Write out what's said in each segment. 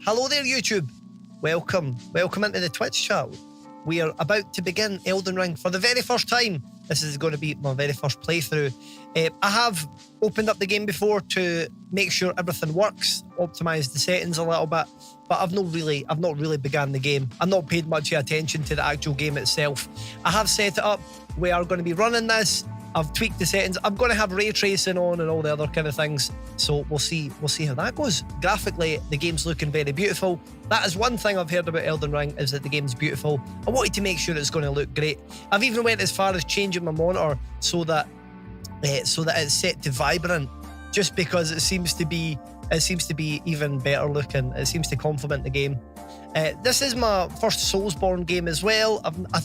Hello there, YouTube. Welcome into the Twitch chat. We are about to begin Elden Ring for the very first time. This is going to be my very first playthrough. I have opened up the game before to make sure everything works, optimize the settings a little bit, but I've not really begun the game. I've not paid much attention to the actual game itself. I have set it up. We are going to be running this. I've tweaked the settings. I'm going to have ray tracing on and all the other kind of things. So we'll see how that goes. Graphically, the game's looking very beautiful. That is one thing I've heard about Elden Ring, is that the game's beautiful. I wanted to make sure it's going to look great. I've even went as far as changing my monitor so that it's set to vibrant, just because it seems to be even better looking. It seems to complement the game. This is my first Soulsborne game as well.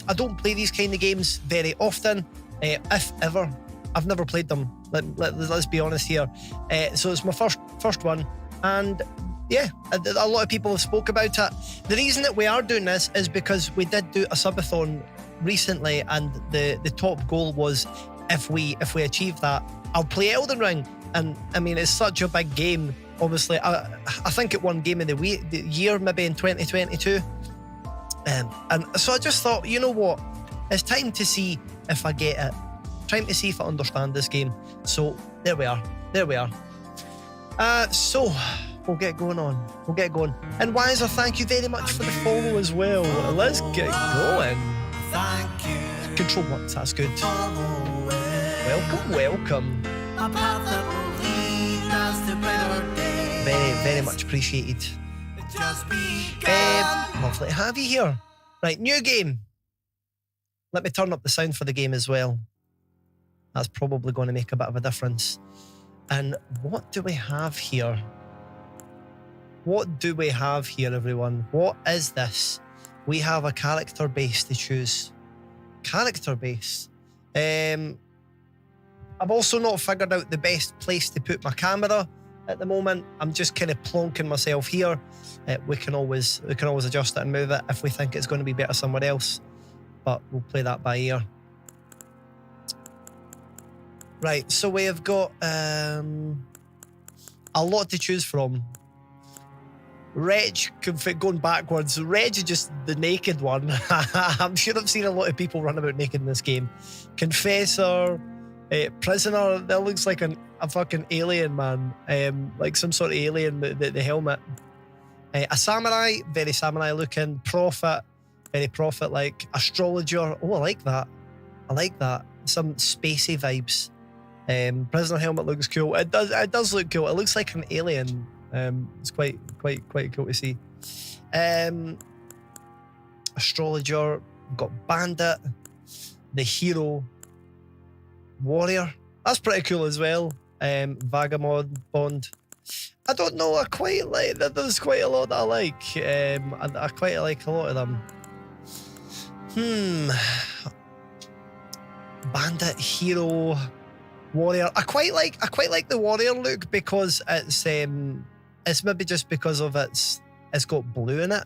I don't play these kind of games very often. If ever. I've never played them. Let's be honest here. So it's my first one, and yeah, a lot of people have spoke about it. The reason that we are doing this is because we did do a subathon recently, and the top goal was, if we achieve that, I'll play Elden Ring. And I mean, it's such a big game. Obviously, I think it won Game of the Year maybe in 2022. And so I just thought, you know what? It's time to see if I get it. Time to see if I understand this game. So there we are. So we'll get going on. And Wiser, thank you very much for the follow as well. Let's get going. Thank you. Control works, that's good. Welcome. A path that will lead us to better days. Very much appreciated. It just began. Lovely to have you here. Right, new game. Let me turn up the sound for the game as well. That's probably going to make a bit of a difference. And what do we have here? Everyone? What is this? We have a character base to choose. Character base. I've also not figured out the best place to put my camera at the moment. I'm just kind of plonking myself here. We can always adjust it and move it if we think it's going to be better somewhere else. But we'll play that by ear. Right, so we have got a lot to choose from. Reg, going backwards, Reg is just the naked one. I'm sure I've seen a lot of people run about naked in this game. Confessor, Prisoner, that looks like a fucking alien, man. Like some sort of alien, the helmet. A samurai, very samurai looking. Prophet, very prophet-like. Astrologer, oh, I like that. Some spacey vibes. Prisoner helmet looks cool. It does look cool. It looks like an alien. It's quite cool to see. Astrologer, got bandit, the hero, warrior. That's pretty cool as well. Vagabond. I don't know. I quite like that. There's quite a lot that I like. I quite like a lot of them. Bandit, hero, warrior. I quite like the warrior look because it's maybe just because of it's got blue in it.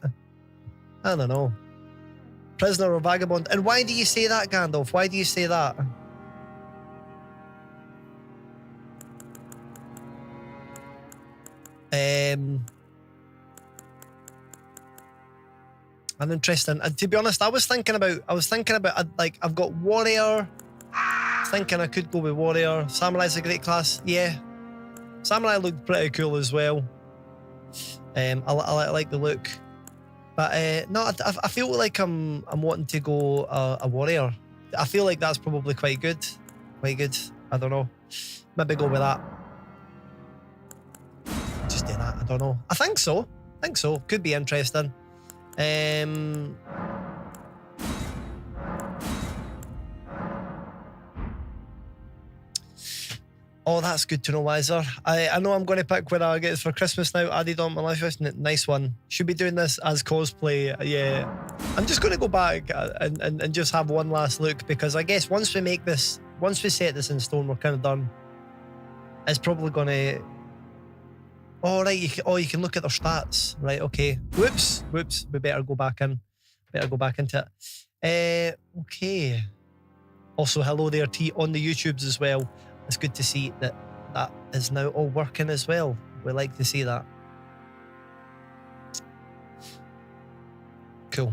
I don't know. Prisoner or vagabond. And why do you say that, Gandalf? Why do you say that? I'm interested. And to be honest, I was thinking about like, I've got warrior. Thinking I could go with warrior. Samurai's a great class. Yeah, samurai looked pretty cool as well. I like the look, but no, I feel like I'm wanting to go a warrior. I feel like that's probably quite good. I don't know. Maybe go with that. Just do that. I don't know. I think so. Could be interesting. Oh, that's good to know, Wiser. I know I'm going to pick where I get this for Christmas now. Added on my life list. Nice one. Should be doing this as cosplay. Yeah. I'm just going to go back and just have one last look, because I guess once we set this in stone, we're kind of done. It's probably going to... Oh, right. You can look at their stats. Right, okay. Whoops. We better go back in. Into it. Okay. Also, hello there, T, on the YouTubes as well. It's good to see that is now all working as well. We like to see that. Cool.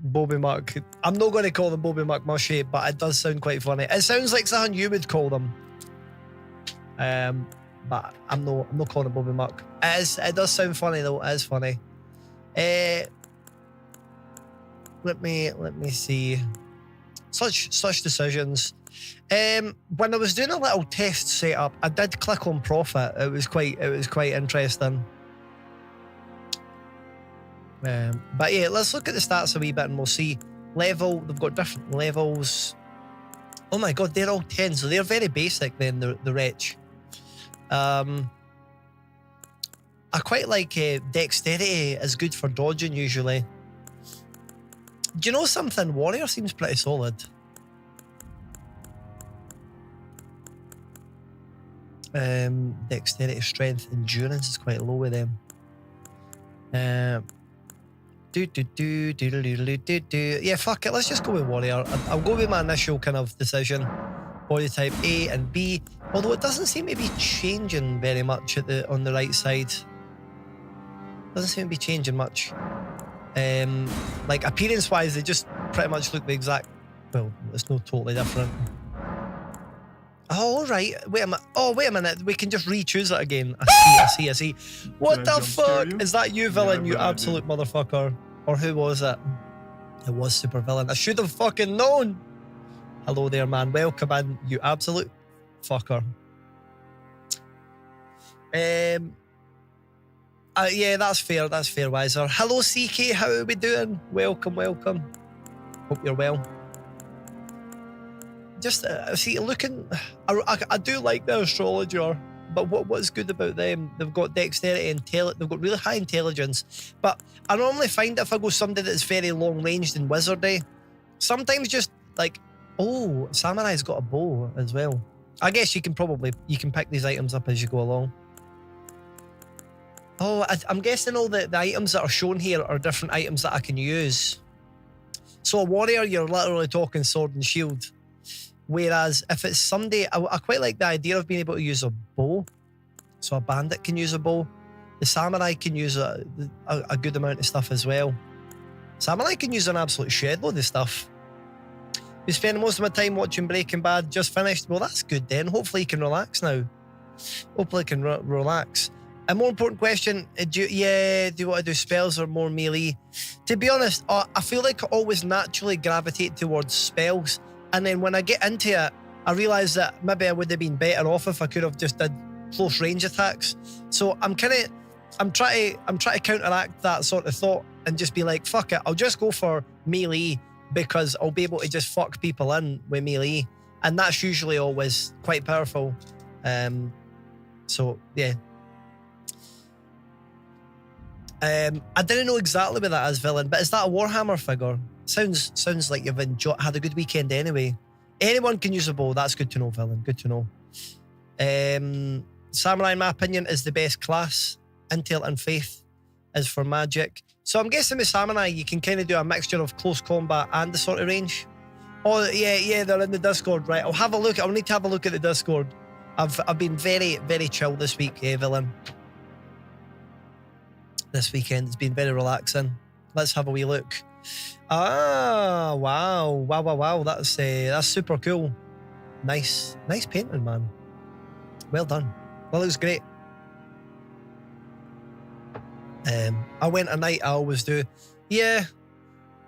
Bobby Mark. I'm not going to call them Bobby Mark Mushy, but it does sound quite funny. It sounds like something you would call them. But I'm not calling it Bobby Mark. It does sound funny though. It is funny. Let me see. Such decisions. When I was doing a little test setup, I did click on profit. It was quite interesting. But yeah, let's look at the stats a wee bit and we'll see. Level, they've got different levels. Oh my god, they're all 10, so they're very basic then, the wretch. I quite like dexterity is good for dodging usually. Do you know something? Warrior seems pretty solid. Dexterity, strength, endurance is quite low with them. Yeah, fuck it. Let's just go with warrior. I'll go with my initial kind of decision. Body type A and B. Although it doesn't seem to be changing very much on the right side. Doesn't seem to be changing much. Like appearance wise, they just pretty much look the exact. Well, it's not totally different. Oh, all right. Wait a minute. We can just re-choose it again. I see. What the fuck? Is that you, villain? You absolute motherfucker. Or who was it? It was super villain. I should have fucking known. Hello there, man. Welcome in, you absolute fucker. Yeah, that's fair. That's fair, Wiser. Hello, CK. How are we doing? Welcome. Hope you're well. Just see, looking, I do like the astrologer, but what's good about them? They've got dexterity and they've got really high intelligence. But I normally find if I go somebody that's very long ranged and wizardy, sometimes just like, oh, Samurai's got a bow as well. I guess you can pick these items up as you go along. Oh, I'm guessing all the items that are shown here are different items that I can use. So a warrior, you're literally talking sword and shield. Whereas if it's somebody, I quite like the idea of being able to use a bow. So a bandit can use a bow. The samurai can use a good amount of stuff as well. Samurai can use an absolute shed load of stuff. We spend most of my time watching Breaking Bad, just finished. Well, that's good then. Hopefully you can relax now. Hopefully you can relax. A more important question, do you want to do spells or more melee? To be honest, I feel like I always naturally gravitate towards spells. And then when I get into it, I realise that maybe I would have been better off if I could have just did close range attacks. So I'm trying to counteract that sort of thought and just be like, fuck it, I'll just go for melee because I'll be able to just fuck people in with melee. And that's usually always quite powerful. So yeah. I didn't know exactly what that is, villain, but is that a Warhammer figure? Sounds like you've had a good weekend anyway. Anyone can use a bow. That's good to know, villain. Good to know. Samurai, in my opinion, is the best class. Intel and Faith is for magic. So I'm guessing with Samurai, you can kind of do a mixture of close combat and the sort of range. Oh, yeah, they're in the Discord, right? I'll have a look. I'll need to have a look at the Discord. I've been very, very chill this week, villain. This weekend it's been very relaxing. Let's have a wee look. Ah, wow. That's super cool. Nice painting, man. Well done. That looks great. I went a night. I always do. Yeah,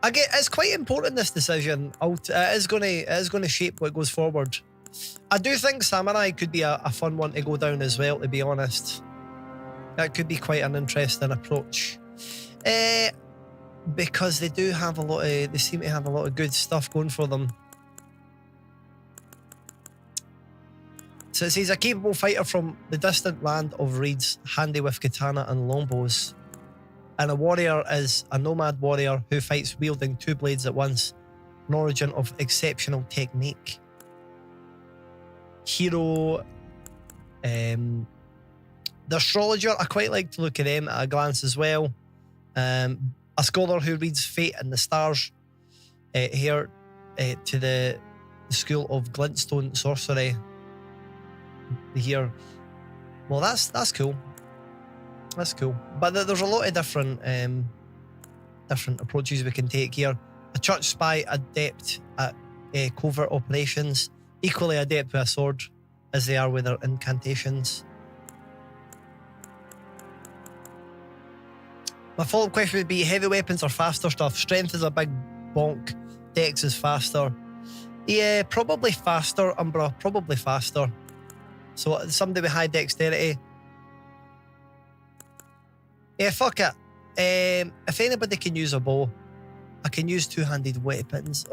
it's quite important, this decision. It is going to shape what goes forward. I do think Samurai could be a fun one to go down as well, to be honest. That could be quite an interesting approach. Because they do have they seem to have a lot of good stuff going for them. So it says, a capable fighter from the distant land of reeds, handy with katana and longbows. And a warrior is a nomad warrior who fights wielding two blades at once. An origin of exceptional technique. Hero. The astrologer, I quite like to look at them at a glance as well. A scholar who reads fate and the stars here to the School of Glintstone Sorcery. Here. Well, that's cool. That's cool. But there's a lot of different approaches we can take here. A church spy adept at covert operations, equally adept with a sword as they are with their incantations. My follow-up question would be, heavy weapons or faster stuff? Strength is a big bonk. Dex is faster. Yeah, probably faster, Umbra. Probably faster. So somebody with high dexterity. Yeah, fuck it. If anybody can use a bow, I can use two-handed weapons.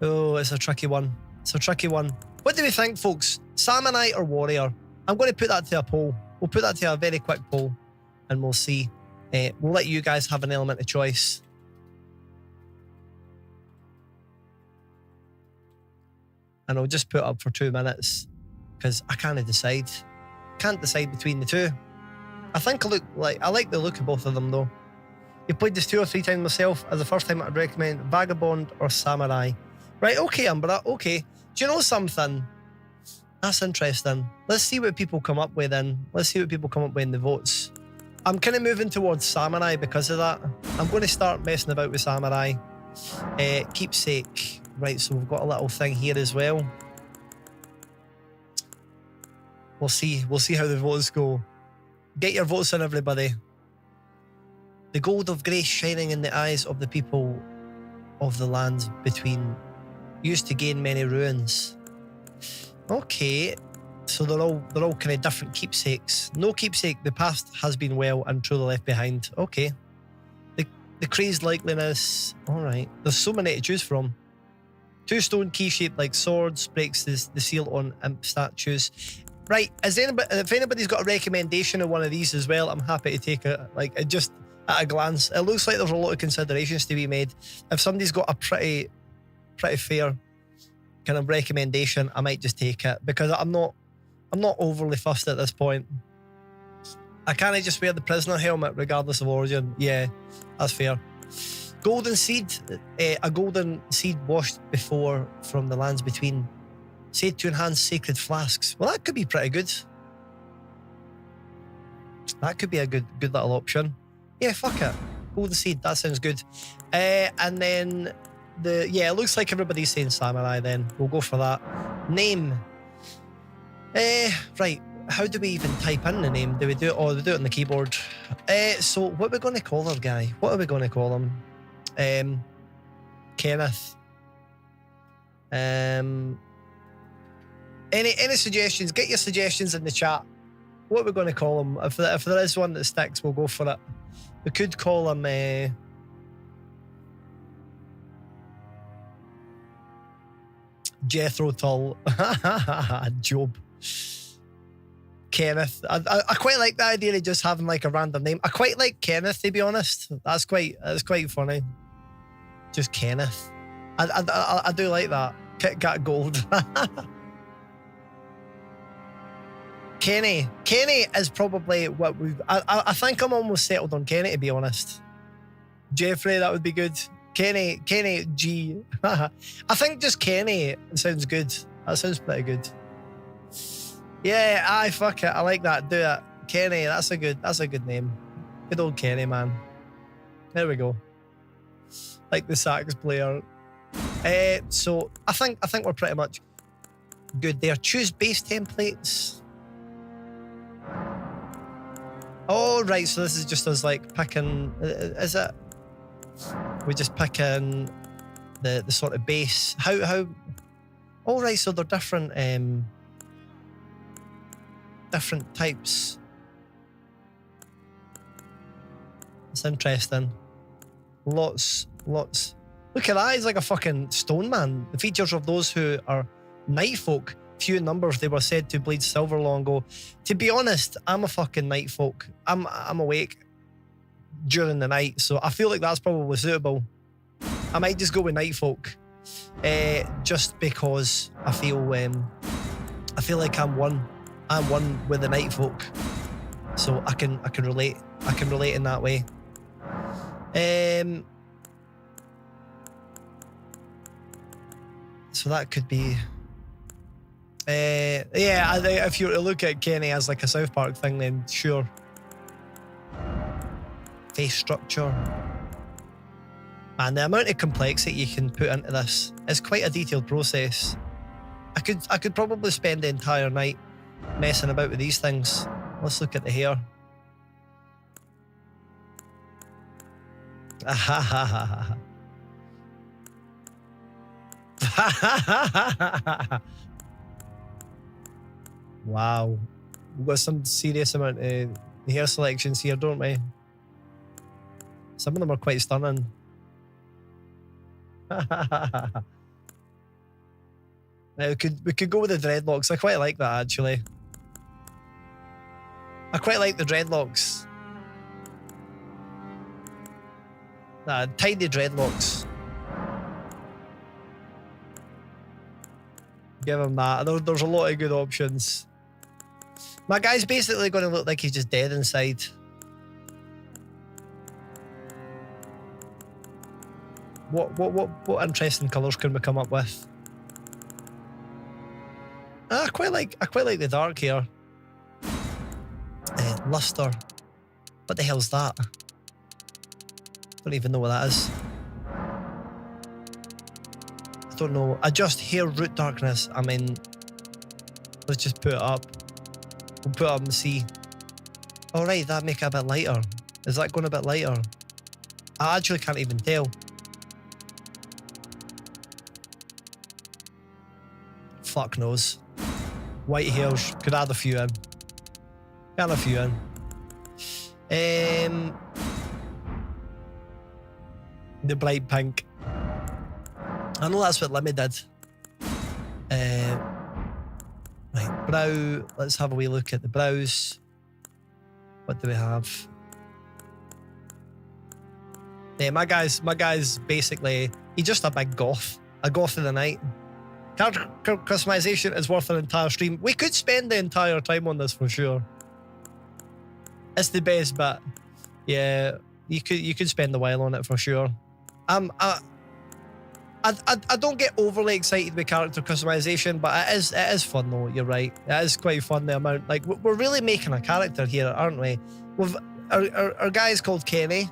Oh, it's a tricky one. It's a tricky one. What do we think, folks? Samurai or warrior? I'm going to put that to a poll. We'll put that to a very quick poll, and we'll see. We'll let you guys have an element of choice. And I'll just put it up for 2 minutes because I can't decide. Can't decide between the two. I think I like the look of both of them though. You played this 2 or 3 times myself. As the first time, I'd recommend Vagabond or Samurai. Right, okay, Umbra, okay. Do you know something? That's interesting. Let's see what people come up with then. Let's see what people come up with in the votes. I'm kind of moving towards Samurai because of that. I'm going to start messing about with Samurai. Keepsake. Right, so we've got a little thing here as well. We'll see how the votes go. Get your votes in, everybody. The gold of grace shining in the eyes of the people of the land between used to gain many ruins. Okay, so they're all kind of different keepsakes. No keepsake, the past has been well and truly left behind. Okay. The crazed likeliness. Alright. There's so many to choose from. 2 stone key shaped like swords breaks the seal on imp statues. Right, if anybody's got a recommendation of one of these as well, I'm happy to take it. Like, just at a glance, it looks like there's a lot of considerations to be made. If somebody's got a pretty fair kind of recommendation, I might just take it because I'm not overly fussed at this point. I can't just wear the prisoner helmet regardless of origin. Yeah, that's fair. Golden seed, a golden seed washed before from the lands between. Said to enhance sacred flasks. Well, that could be pretty good. That could be a good little option. Yeah, fuck it. Golden seed, that sounds good. And then it looks like everybody's saying samurai then. We'll go for that. Name. Right. How do we even type in the name? Do we do it? Oh, we do it on the keyboard. So what are we going to call our guy? What are we going to call him? Kenneth. Any suggestions? Get your suggestions in the chat. What are we going to call him? If there is one that sticks, we'll go for it. We could call him Jethro Tull. Job. Kenneth. I quite like the idea of just having like a random name. I quite like Kenneth, to be honest. That's quite funny. Just Kenneth. I do like that. Kit Kat Gold. Kenny is probably what we've. I think I'm almost settled on Kenny, to be honest. Jeffrey, that would be good. Kenny G. I think just Kenny sounds good. That sounds pretty good. Yeah, aye, fuck it. I like that. Do it. Kenny, that's a good name. Good old Kenny, man. There we go. Like the sax player. So I think we're pretty much good there. Choose base templates. Oh, right, so this is just us like picking, is it? We're just picking the sort of base. How? Oh, right, so they're different types. It's interesting. Lots. Look at that, he's like a fucking stone man. The features of those who are night folk, few in numbers, they were said to bleed silver long ago. To be honest, I'm a fucking night folk. I'm awake during the night, so I feel like that's probably suitable. I might just go with night folk, just because I feel like I'm one with the night folk, so I can relate. I can relate in that way. So that could be. Yeah, if you were to look at Kenny as like a South Park thing, then sure, face structure. And the amount of complexity you can put into this is quite a detailed process. I could probably spend the entire night messing about with these things. Let's look at the hair. Wow. We've got some serious amount of hair selections here, don't we? Some of them are quite stunning. We could go with the dreadlocks. I quite like that, actually. I quite like the dreadlocks. Tiny dreadlocks. Give him that. There's a lot of good options. My guy's basically going to look like he's just dead inside. What interesting colours can we come up with? I quite like the dark here. Luster. What the hell's that? Don't even know what that is. I don't know. Adjust hair root darkness. I mean, let's just put it up. We'll put it up and see. Alright, that make it a bit lighter. Is that going a bit lighter? I actually can't even tell. Fuck knows. White hairs. Could add a few in. Add a few in. The bright pink. I know that's what Lemmy did. Right, brow. Let's have a wee look at the brows. What do we have? Yeah, my guy's basically, he's just a big goth. A goth of the night. Character customization is worth an entire stream. We could spend the entire time on this for sure. It's the best bit. Yeah, you could spend a while on it for sure. I don't get overly excited with character customization, but it is fun though. You're right. It is quite fun, the amount. Like, we're really making a character here, aren't we? Our guy's called Kenny.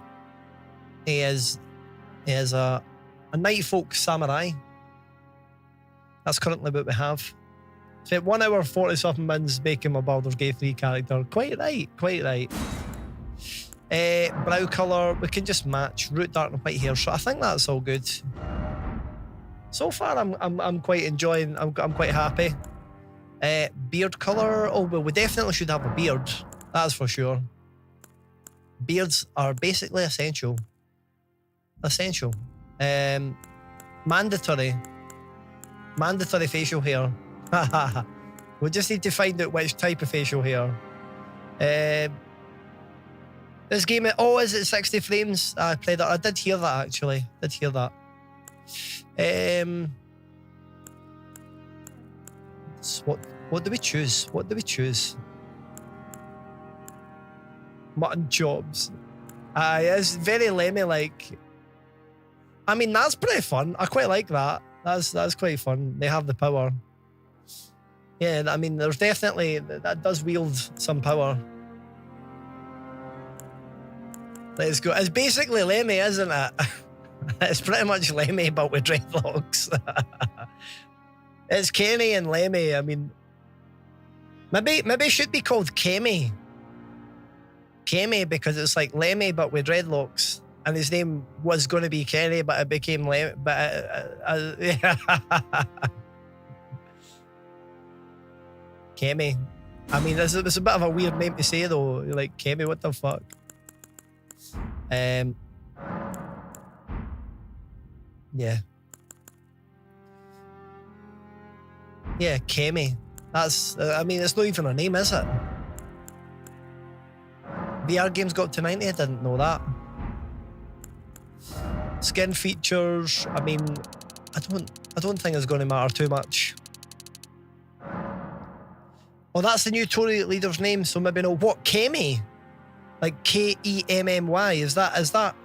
He is a night folk samurai. That's currently what we have. So 1 hour 40 something minutes making my Baldur's Gate 3 character. Quite right. Brow colour, we can just match root dark and white hair. So I think that's all good. So far, I'm quite enjoying. I'm quite happy. Beard colour. Oh well, we definitely should have a beard. That's for sure. Beards are basically essential. Mandatory facial hair. We just need to find out which type of facial hair. This game, is it 60 frames? I played that. I did hear that actually. What do we choose? Mutton chops. It's very Lemmy like. I mean, that's pretty fun. I quite like that. That's quite fun. They have the power. Yeah, I mean, there's definitely, that does wield some power. Let's go. It's basically Lemmy, isn't it? It's pretty much Lemmy, but with dreadlocks. It's Kenny and Lemmy. I mean, maybe it should be called Kemi. Kemi, because it's like Lemmy, but with dreadlocks. And his name was going to be Kenny, but it became Lemmy. But Kemi. I mean, it's a bit of a weird name to say, though. You're like, Kemi, what the fuck? Yeah. Yeah, Kemi. That's, I mean, it's not even a name, is it? VR games got to 90, I didn't know that. Skin features, I mean, I don't think it's going to matter too much. Oh, that's the new Tory leader's name, so maybe no. What, Kemi? Like Kemmy? Is that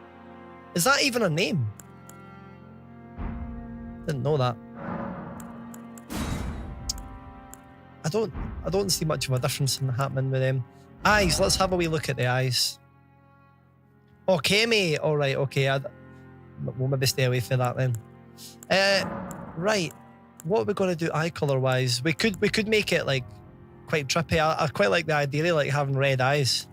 even a name? Didn't know that. I don't see much of a difference in happening with them. Eyes, let's have a wee look at the eyes. Oh, Kemi. All right, okay. We'll maybe stay away from that then. Right. What are we going to do eye colour wise? We could make it like quite trippy. I quite like the idea of like having red eyes.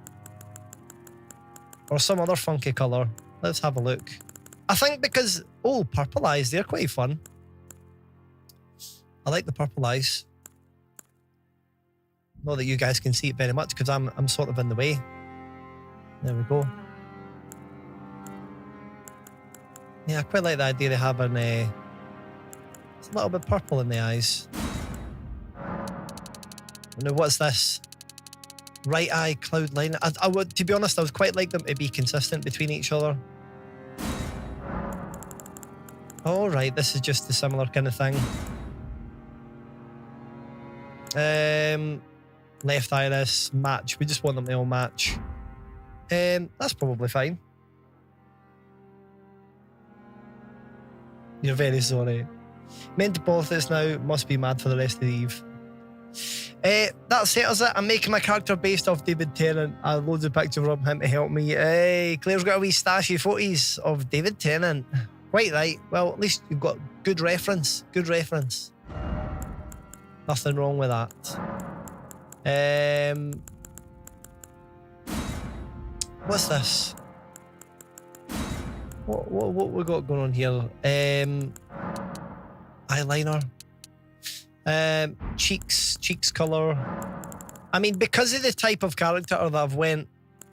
Or some other funky colour. Let's have a look. I think because, oh, purple eyes, they're quite fun. I like the purple eyes. Not that you guys can see it very much because I'm sort of in the way. There we go. Yeah, I quite like the idea of having it's a little bit purple in the eyes. Now, what's this? Right eye cloud line. I would, to be honest, I would quite like them to be consistent between each other. All right, this is just a similar kind of thing. Left iris match. We just want them to all match. That's probably fine. You're very sorry. Meant to politics now. Must be mad for the rest of the eve. That settles it. I'm making my character based off David Tennant. I had loads of pictures from him to help me. Hey, Claire's got a wee stashy photos of David Tennant. Quite right. Well, at least you've got good reference. Good reference. Nothing wrong with that. What's this? What we got going on here? Eyeliner. Cheeks colour. I mean, because of the type of character that I've went,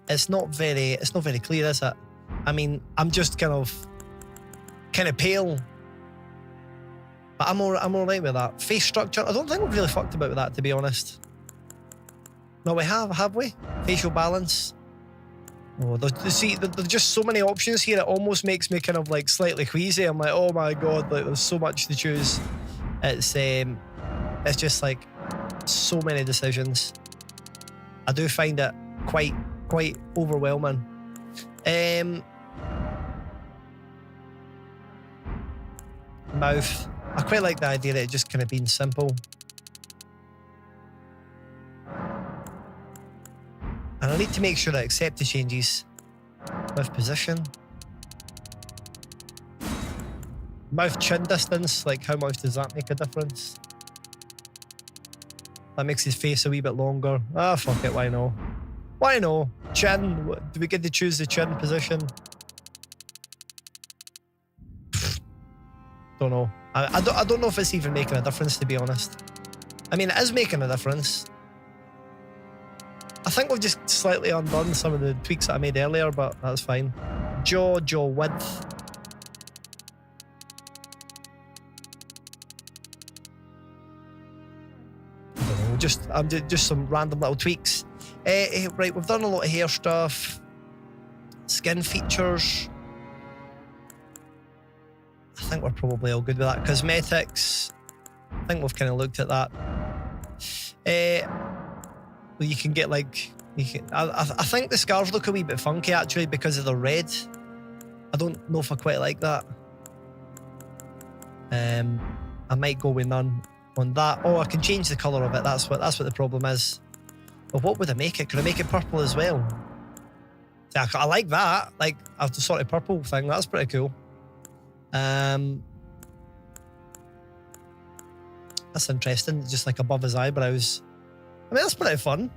it's not very clear, is it? I mean, I'm just kind of pale. But I'm alright with that. Face structure, I don't think we've really fucked about with that, to be honest. No, we have we? Facial balance. Oh, there's just so many options here, it almost makes me kind of like slightly queasy. I'm like, oh my god, like there's so much to choose. It's just like so many decisions. I do find it quite overwhelming. Mouth. I quite like the idea that it just kind of being simple. And I need to make sure that I accept the changes. Mouth position. Mouth chin distance, like how much does that make a difference? That makes his face a wee bit longer. Ah, fuck it, why no? Why no? Chin, do we get to choose the chin position? Don't know. I don't know if it's even making a difference, to be honest. I mean, it is making a difference. I think we've just slightly undone some of the tweaks that I made earlier, but that's fine. Jaw width. I don't know, just some random little tweaks. Right, we've done a lot of hair stuff. Skin features. I think we're probably all good with that. Cosmetics. I think we've kind of looked at that. You can get like, I think the scars look a wee bit funky actually because of the red. I don't know if I quite like that. I might go with none on that. Oh, I can change the colour of it. That's what the problem is. But what would I make it? Could I make it purple as well? Yeah, I like that. Like a sort of purple thing. That's pretty cool. That's interesting. Just like above his eyebrows. I mean, that's pretty fun.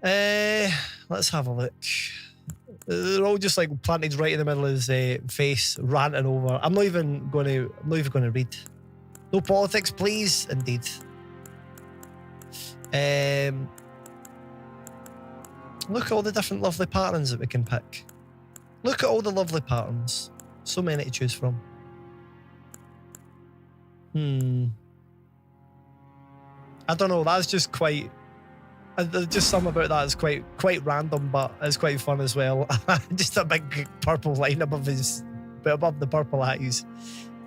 Let's have a look. They're all just like planted right in the middle of his face, ranting over. I'm not even going to read. No politics, please. Indeed. Look at all the different lovely patterns that we can pick. Look at all the lovely patterns. So many to choose from. I don't know, that's just quite... There's just something about that is quite random, but it's quite fun as well. Just a big purple line above the purple eyes.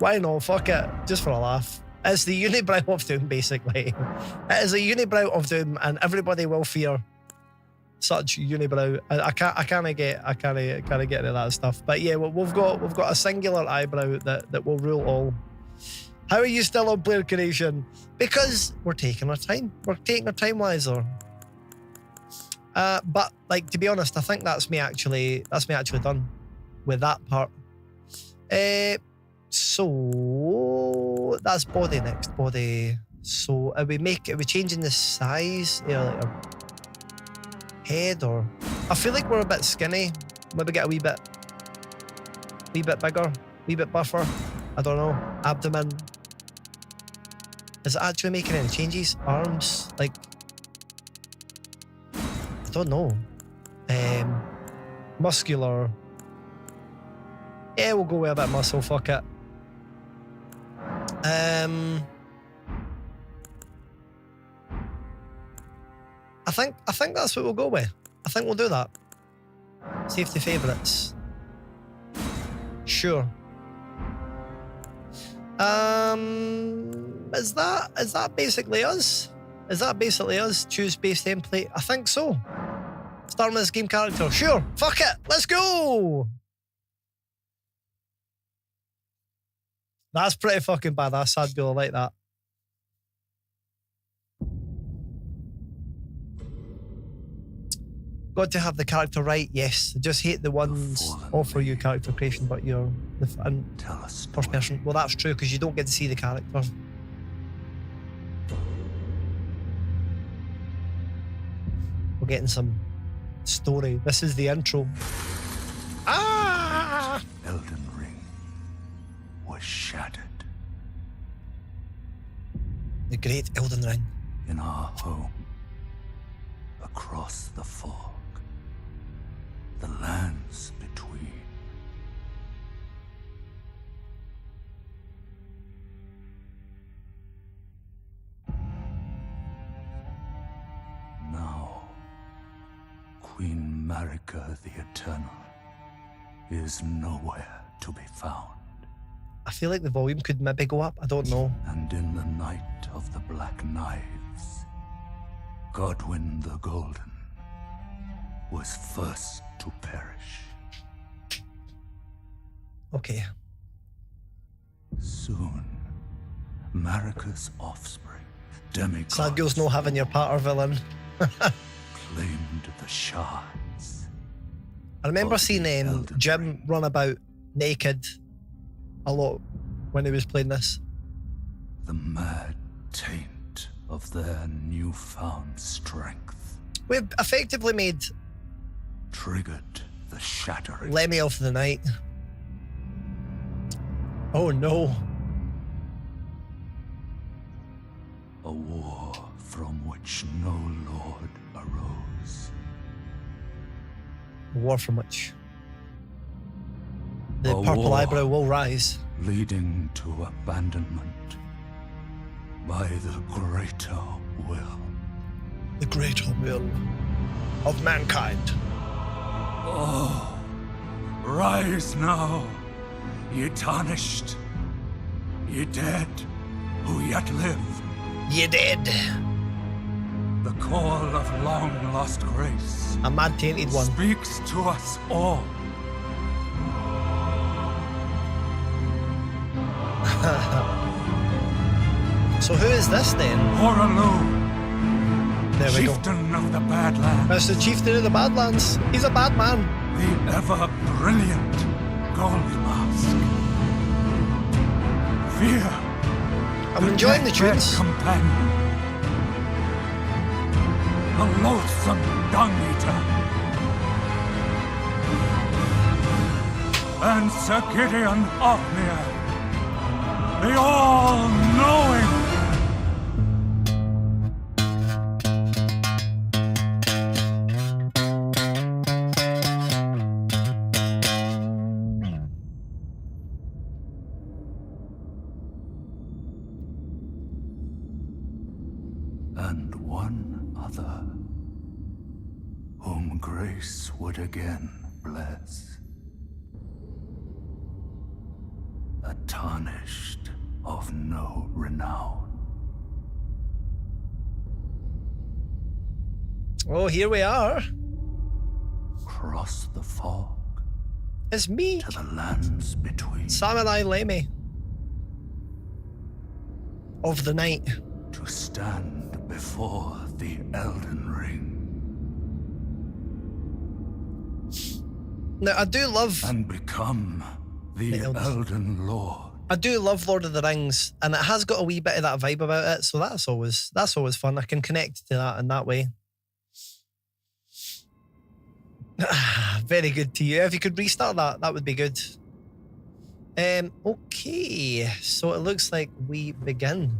Why not? Fuck it. Just for a laugh. It's the unibrow of doom, basically. It is a unibrow of doom, and everybody will fear such unibrow. I can't get into that stuff. But yeah, we've got a singular eyebrow that will rule all. How are you still on player creation? Because we're taking our time. We're taking our time, Liza. But like, to be honest, I think that's me actually done with that part. So that's body next. Body. So are we changing the size? Yeah, like our head, or I feel like we're a bit skinny. Maybe get a wee bit bigger, wee bit buffer. I don't know. Abdomen. Is it actually making any changes? Arms, like, I don't know. Muscular. Yeah, we'll go with a bit of muscle. Fuck it. I think that's what we'll go with. I think we'll do that. Safety favourites. Sure. Is that basically us? Is that basically us? Choose base template? I think so. Start with this game character. Sure. Fuck it. Let's go. That's pretty fucking badass. I'd go like that. Got to have the character right, yes. I just hate the ones offer you character creation, but you're the first person. Well, that's true, because you don't get to see the character. We're getting some story. This is the intro. Ah! Elden Ring was shattered. The great Elden Ring. In our home, across the fog, the lands between. Now, Queen Marika the Eternal is nowhere to be found. I feel like the volume could maybe go up. I don't know. And in the night of the Black Knives, Godwyn the Golden was first to perish. Okay. Soon, Marika's offspring, demigods, Sad girl's no having your part or villain. claimed the shards. I remember of seeing the Elden Jim Ring. run about naked a lot when he was playing this. The mad taint of their newfound strength We've effectively made triggered the shattering. Lemmy of the night. Oh no. A war from which no lord arose. A war from which the A purple war. eyebrow will rise. Leading to abandonment by the greater will. The greater will of mankind. Oh, rise now, ye tarnished, ye dead who yet live. You dead. The call of long lost grace A mad tainted one. speaks to us all. So who is this then? Horalu, There we go. chieftain of the Badlands, That's the chieftain of the Badlands. He's a bad man. the ever brilliant Gold Mask. Fear, I'm enjoying the deathbed tunes. companion, a loathsome dung eater, and Sir Gideon Ofnir, the all-knowing. And one other, whom grace would again bless. A tarnished of no renown. Oh, here we are. Cross the fog It's me, to the lands between. Samurai Lemmy. Of the night. To stand before the Elden Ring. Now, I do love... and become the The Elden. Elden Lord. I do love Lord of the Rings, and it has got a wee bit of that vibe about it, so that's always fun. I can connect to that in that way. Very good to you. If you could restart that would be good. Okay, so it looks like we begin.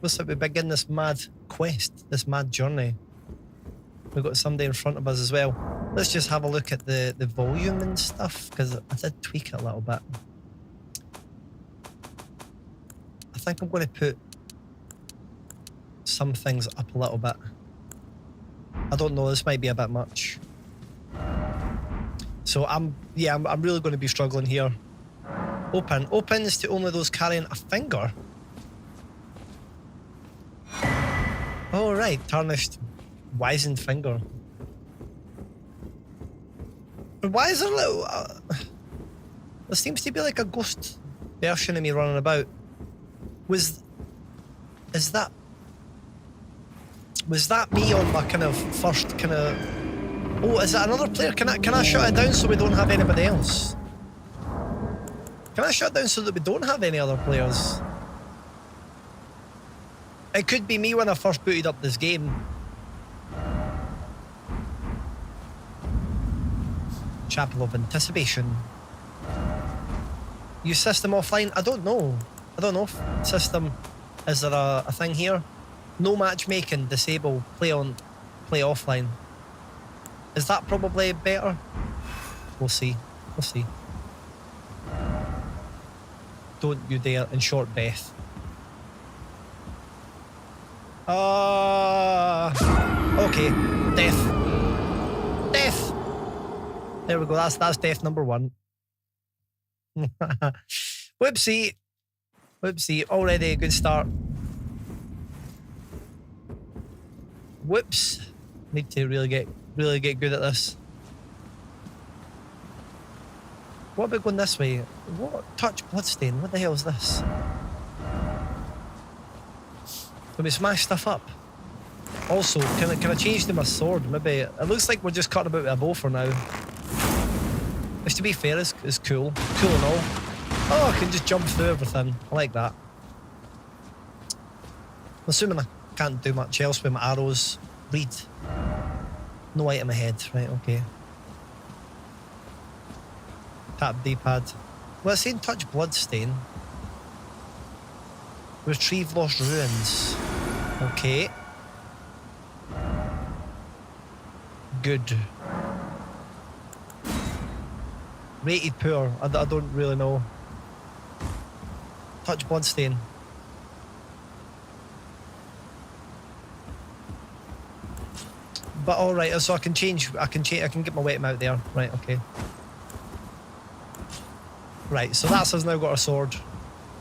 Looks like we begin this mad quest, this mad journey. We've got somebody in front of us as well. Let's just have a look at the volume and stuff, because I did tweak it a little bit. I think I'm going to put some things up a little bit. I don't know, this might be a bit much. So I'm really going to be struggling here. Open. Opens to only those carrying a finger. Oh right, tarnished wizened finger. But why is there a little... there seems to be like a ghost version of me running about. Was that me on my kind of first kind of... Oh, is that another player? Can I shut it down so we don't have anybody else? Can I shut it down so that we don't have any other players? It could be me when I first booted up this game. Chapel of Anticipation. Use system offline? I don't know. I don't know if system... Is there a thing here? No matchmaking, disable, play offline. Is that probably better? We'll see. We'll see. Don't you dare, in short, Beth. Okay. Death. Death! There we go, that's death number 1. Whoopsie. Whoopsie, already a good start. Whoops. Need to really get good at this. What about going this way? What? Touch bloodstain? What the hell is this? Can we smash stuff up? Also, can I change to my sword? Maybe. It looks like we're just cutting about with a bow for now. Which, to be fair, is cool. Cool and all. Oh, I can just jump through everything. I like that. I'm assuming I can't do much else with my arrows. Read. No item ahead. Right, okay. Tap D-pad. Well, it's saying touch bloodstain. Retrieve lost ruins. Okay. Good. Rated poor. I don't really know. Touch bloodstain. But alright, so I can change, I can get my item out there. Right, okay. Right, so that's us now got a sword.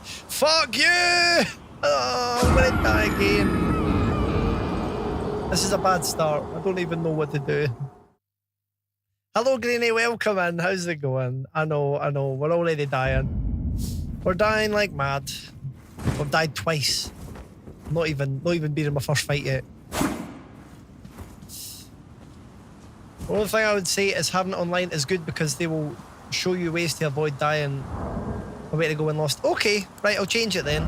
Fuck you! Oh, I'm gonna die again. This is a bad start. I don't even know what to do. Hello, Greenie, welcome in. How's it going? I know, we're already dying. We're dying like mad. We've died twice. Not even been in my first fight yet. The only thing I would say is having it online is good because they will show you ways to avoid dying. A way to go when lost. Okay, right, I'll change it then.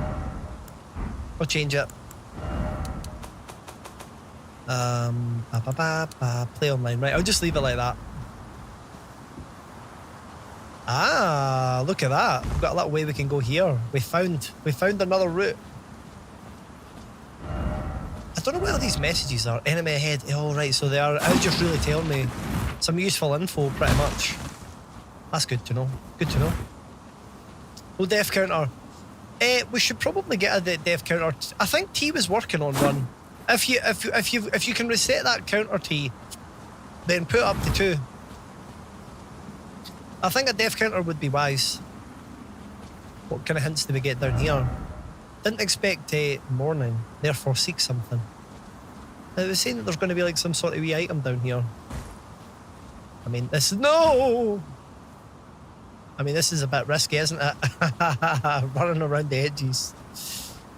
I'll change it. Play online, right, I'll just leave it like that. Ah, look at that. We've got a little way we can go here. We found another route. I don't know where these messages are. Enemy ahead. Oh, right, so they are. It was just really telling me some useful info, pretty much. That's good to know. Good to know. Oh, death counter. We should probably get a death counter. I think T was working on one. If you can reset that counter, T, then put it up to 2. I think a death counter would be wise. What kind of hints do we get down here? Didn't expect morning, therefore seek something. It was saying that there's going to be like some sort of wee item down here. I mean, this is... No! I mean, this is a bit risky, isn't it? Running around the edges.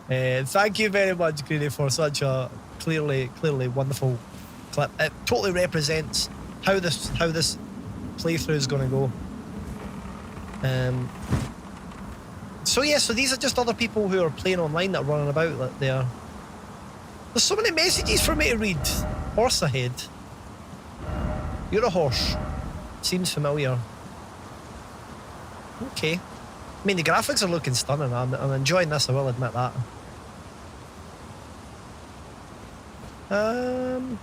Thank you very much, Greenie, for such a clearly wonderful clip. It totally represents how this playthrough is going to go. So yeah, so these are just other people who are playing online that are running about there. There's so many messages for me to read. Horse ahead. You're a horse. Seems familiar. Okay. I mean, the graphics are looking stunning. I'm enjoying this, I will admit that. Can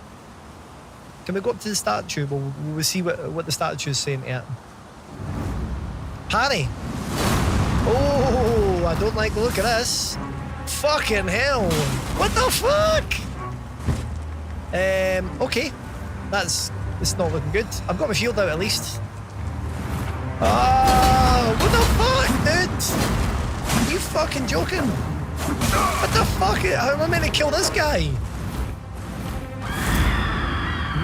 we go up to the statue? We'll see what the statue is saying to it. Harry. Oh, I don't like the look of this. Fucking hell. What the fuck? Okay. It's not looking good. I've got my shield out at least. Oh, what the fuck, dude? Are you fucking joking? What the fuck? How am I meant to kill this guy?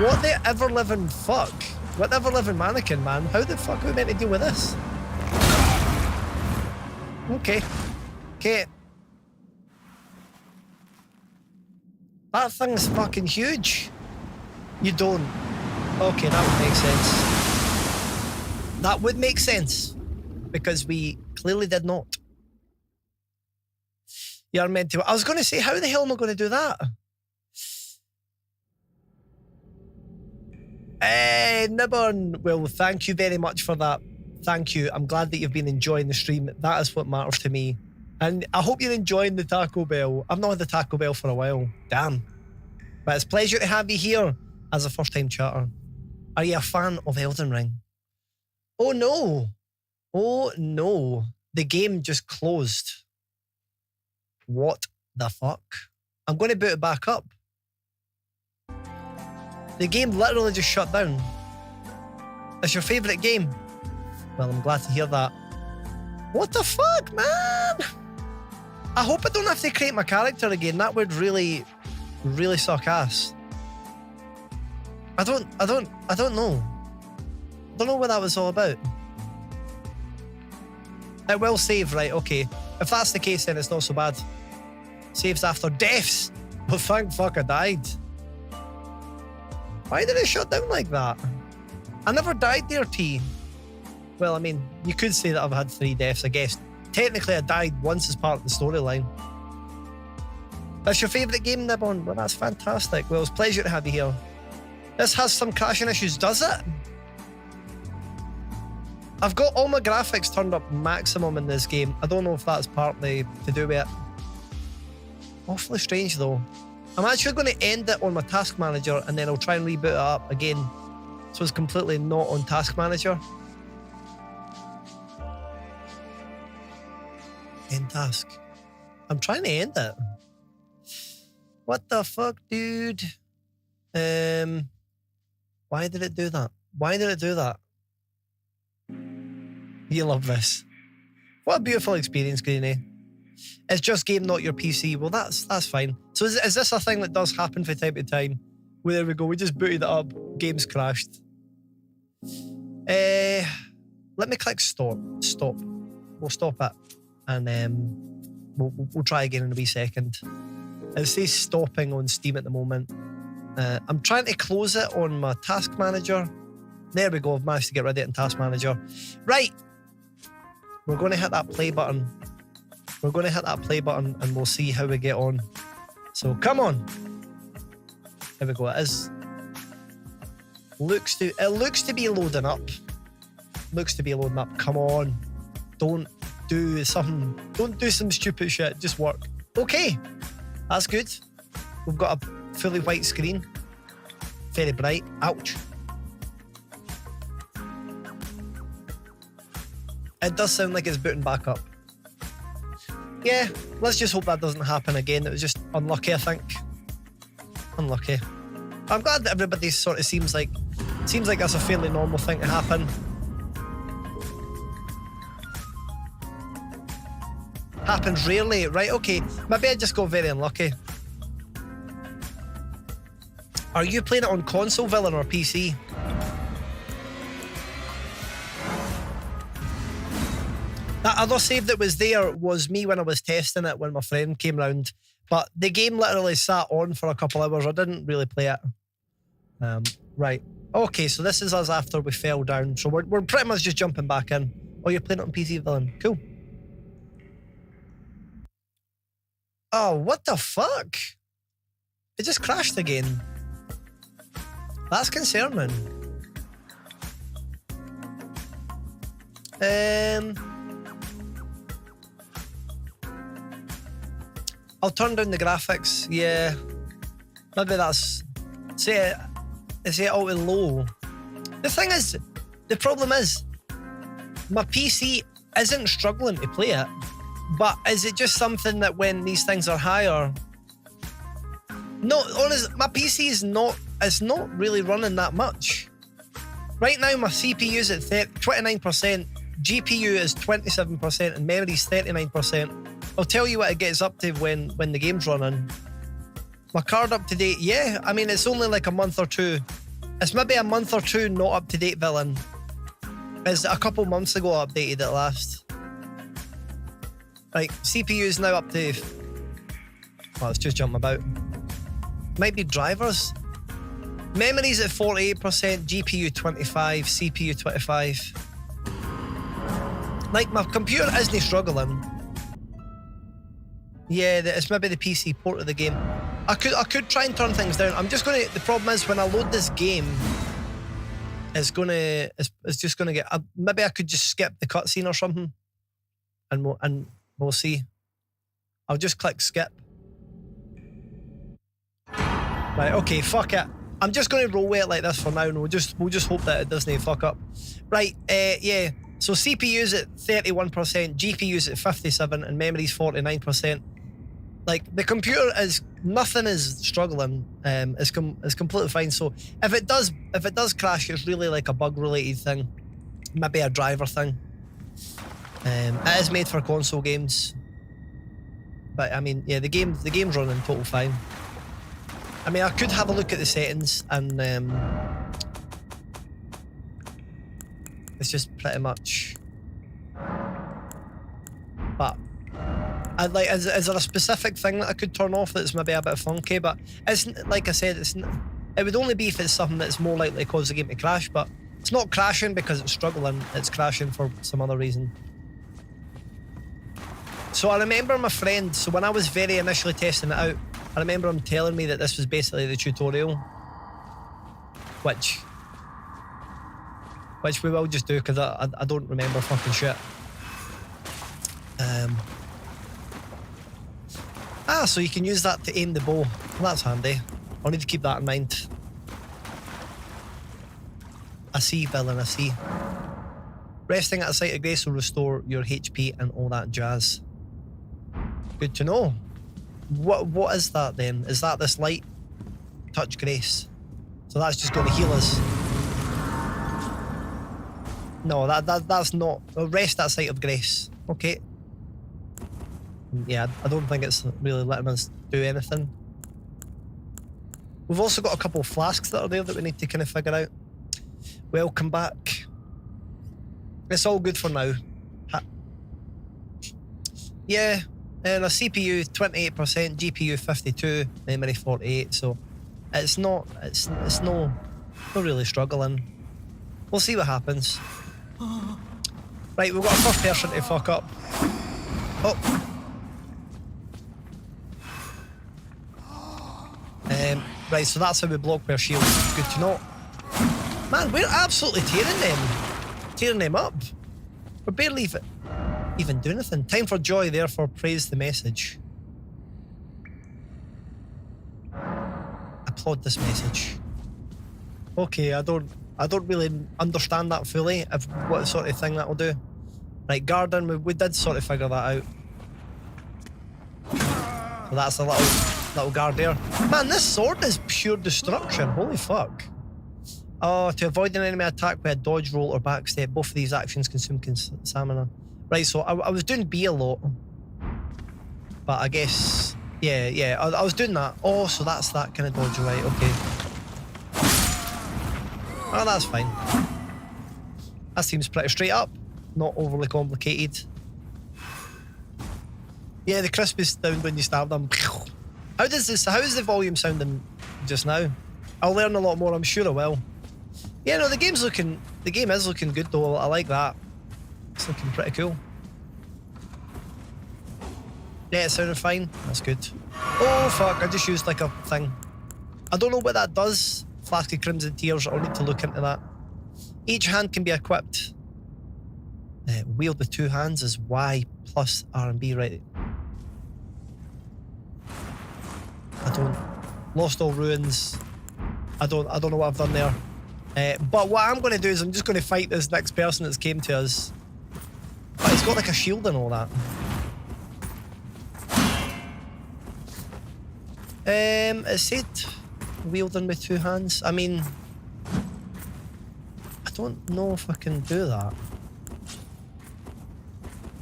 What the ever-living fuck? What the ever-living mannequin, man? How the fuck are we meant to deal with this? Okay. Okay. That thing's fucking huge. You don't. Okay, that would make sense. That would make sense. Because we clearly did not. You're meant to. I was going to say, how the hell am I going to do that? Hey, Nibbon. Well, thank you very much for that. Thank you. I'm glad that you've been enjoying the stream. That is what matters to me. And I hope you're enjoying the Taco Bell. I've not had the Taco Bell for a while. Damn. But it's a pleasure to have you here as a first-time chatter. Are you a fan of Elden Ring? Oh no. Oh no. The game just closed. What the fuck? I'm going to boot it back up. The game literally just shut down. That's your favourite game? Well, I'm glad to hear that. What the fuck, man? I hope I don't have to create my character again. That would really, really suck ass. I don't know. I don't know what that was all about. It will save, right? Okay. If that's the case, then it's not so bad. Saves after deaths. Well, thank fuck I died. Why did it shut down like that? I never died there, T. Well, I mean, you could say that I've had 3 deaths, I guess. Technically, I died once as part of the storyline. That's your favourite game, Nibbon? Well, that's fantastic. Well, it's a pleasure to have you here. This has some crashing issues, does it? I've got all my graphics turned up maximum in this game. I don't know if that's partly to do with it. Awfully strange, though. I'm actually going to end it on my task manager and then I'll try and reboot it up again. So it's completely not on task manager. End task. I'm trying to end it. What the fuck, dude? Why did it do that? Why did it do that? You love this. What a beautiful experience, Greenie. It's just game, not your PC. Well, that's fine. So is this a thing that does happen from time to time? Well, there we go. We just booted it up. Game's crashed. Let me click stop. Stop. We'll stop it. And we'll try again in a wee second. It says stopping on Steam at the moment. I'm trying to close it on my task manager. There we go. I've managed to get rid of it in task manager. Right. We're going to hit that play button. We're going to hit that play button and we'll see how we get on. So come on. Here we go. It is. It looks to be loading up. Looks to be loading up. Come on. Don't do some stupid shit. Just work. Okay. That's good. We've got a fully white screen. Very bright. Ouch. It does sound like it's booting back up. Yeah, let's just hope that doesn't happen again. It was just unlucky, I think. Unlucky. I'm glad that everybody sort of seems like that's a fairly normal thing to happen. Happens rarely, right? Okay, maybe I just got very unlucky. Are you playing it on console, Villain, or PC? That other save that was there was me when I was testing it when my friend came round. But the game literally sat on for a couple hours. I didn't really play it. Right. Okay, so this is us after we fell down. So we're pretty much just jumping back in. Oh, you're playing it on PC, villain. Cool. Oh, what the fuck? It just crashed again. That's concerning. I'll turn down the graphics. Yeah. Maybe that's... Set it all to low. The thing is, the problem is, my PC isn't struggling to play it, but is it just something that when these things are higher? No, honestly, my PC is not, it's not really running that much. Right now, my CPU is at 29%, GPU is 27%, and memory is 39%. I'll tell you what it gets up to when the game's running. My card up to date, yeah, I mean, it's only like a month or two. It's maybe a month or two not up to date, villain. It's a couple months ago I updated it last. Like, CPU is now up to... Oh, let's just jump about. Might be drivers. Memory's at 48%, GPU 25, CPU 25. Like, my computer isn't struggling. Yeah, it's maybe the PC port of the game. I could try and turn things down. I'm just gonna... The problem is when I load this game, it's just gonna get... maybe I could just skip the cutscene or something, and we'll see. I'll just click skip. Right, okay, fuck it. I'm just gonna roll with it like this for now, and we'll just hope that it doesn't fuck up. Right, yeah. So CPU's at 31%, GPU's at 57%, and memory's 49%. Like, the computer is... Nothing is struggling. It's completely fine. So if it does crash, it's really like a bug related thing, maybe a driver thing. It is made for console games, but I mean, yeah, the game's running total fine. I mean, I could have a look at the settings, and it's just pretty much. But I'd like, is there a specific thing that I could turn off that's maybe a bit funky? But it's like I said, it would only be if it's something that's more likely to cause the game to crash. But it's not crashing because it's struggling. It's crashing for some other reason. So I remember my friend. So when I was very initially testing it out, I remember him telling me that this was basically the tutorial, which we will just do because I don't remember fucking shit. So you can use that to aim the bow. Well, that's handy. I'll need to keep that in mind. I see, villain, I see. Resting at a site of grace will restore your HP and all that jazz. Good to know. What is that then? Is that this light? Touch grace. So that's just going to heal us. No, that's not. Rest at a site of grace. Okay. Yeah, I don't think it's really letting us do anything. We've also got a couple of flasks that are there that we need to kind of figure out. Welcome back. It's all good for now. Yeah, and a CPU 28%, GPU 52, memory 48. So it's not really struggling. We'll see what happens. Right, we've got a first person to fuck up. Oh. Right, so that's how we block their shield. Good to know. Man, we're absolutely tearing them up. We're barely even doing anything. Time for joy, therefore praise the message. Applaud this message. Okay, I don't really understand that fully, of what sort of thing that will do. Right, garden, we did sort of figure that out. So that's a little guard there. Man, this sword is pure destruction. Holy fuck. Oh, to avoid an enemy attack with a dodge roll or backstep, both of these actions consume stamina. Right, so I was doing B a lot. But I guess... Yeah, I was doing that. Oh, so that's that kind of dodge, right, okay. Oh, that's fine. That seems pretty straight up. Not overly complicated. Yeah, the crispest sound when you stab them. How is the volume sounding just now? I'll learn a lot more, I'm sure I will. Yeah, no, the game is looking good though. I like that. It's looking pretty cool. Yeah, it sounded fine. That's good. Oh fuck, I just used like a thing. I don't know what that does. Flask of Crimson Tears, I'll need to look into that. Each hand can be equipped. Wield with 2 hands is Y plus R&B, right? I don't... Lost All Ruins. I don't know what I've done there. But what I'm going to do is I'm just going to fight this next person that's came to us. But he's got like a shield and all that. It said wielding with 2 hands. I mean, I don't know if I can do that.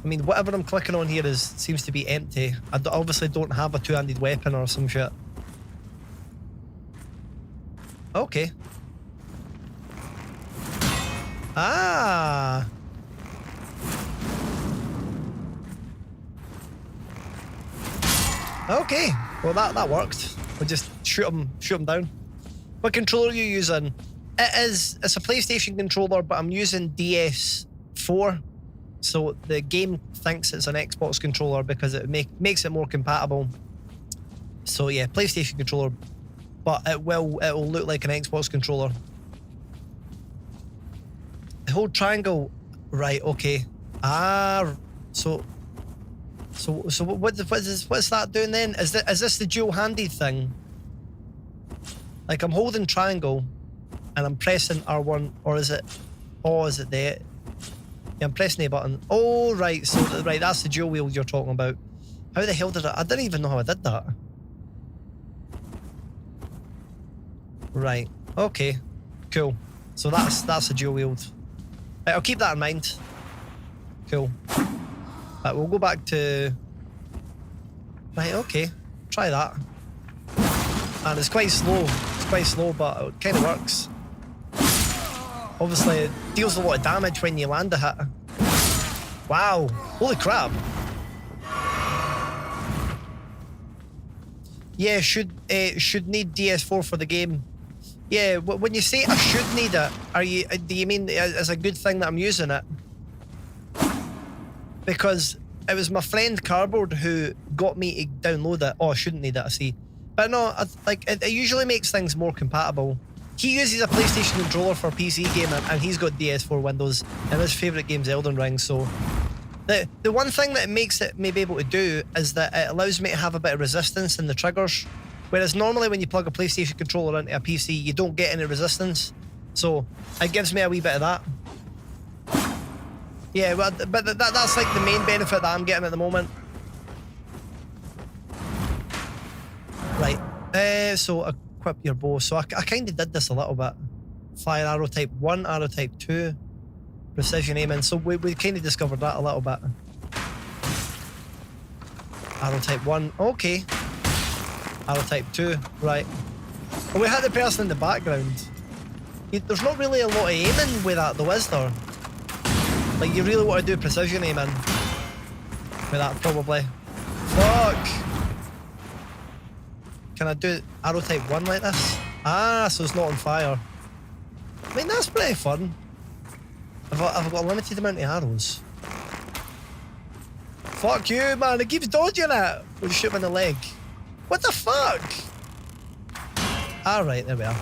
I mean, whatever I'm clicking on here seems to be empty. I obviously don't have a 2-handed weapon or some shit. Okay. Ah. Okay. Well, that worked. We'll just shoot him down. What controller are you using? It's a PlayStation controller, but I'm using DS4. So the game thinks it's an Xbox controller because it makes it more compatible. So yeah, PlayStation controller, but it will look like an Xbox controller. Hold triangle, right? Okay. Ah, so what's that doing then? Is this the dual-handed thing? Like I'm holding triangle, and I'm pressing R1, or is it? Oh, is it there? Yeah, I'm pressing A button. Oh, right. So right, that's the dual wield you're talking about. How the hell did I didn't even know how I did that. Right. Okay. Cool. So that's a dual wield. Right, I'll keep that in mind. Cool. Right, we'll go back to... Right, okay. Try that. And it's quite slow. It's quite slow, but it kind of works. Obviously, it deals a lot of damage when you land a hit. Wow. Holy crap. Yeah, should need DS4 for the game. Yeah, when you say I should need it, do you mean as a good thing that I'm using it? Because it was my friend Cardboard who got me to download it. Oh, I shouldn't need it, I see. But no, it usually makes things more compatible. He uses a PlayStation controller for PC gaming, and he's got DS4 Windows, and his favourite game's Elden Ring, so... The one thing that it makes it maybe able to do is that it allows me to have a bit of resistance in the triggers, whereas normally when you plug a PlayStation controller into a PC, you don't get any resistance. So, it gives me a wee bit of that. Yeah, but that's like the main benefit that I'm getting at the moment. Right, so equip your bow. So I kind of did this a little bit. Fire arrow type 1, arrow type 2, precision aiming. So we kind of discovered that a little bit. Arrow type 1, okay. Arrow type 2, right. Well, we had the person in the background. There's not really a lot of aiming with that though, is there? Like, you really want to do precision aiming with that, probably. Fuck! Can I do arrow type 1 like this? Ah, so it's not on fire. I mean, that's pretty fun. I've got a limited amount of arrows. Fuck you, man, it keeps dodging it! When you shoot him in the leg. What the fuck? Alright, there we are.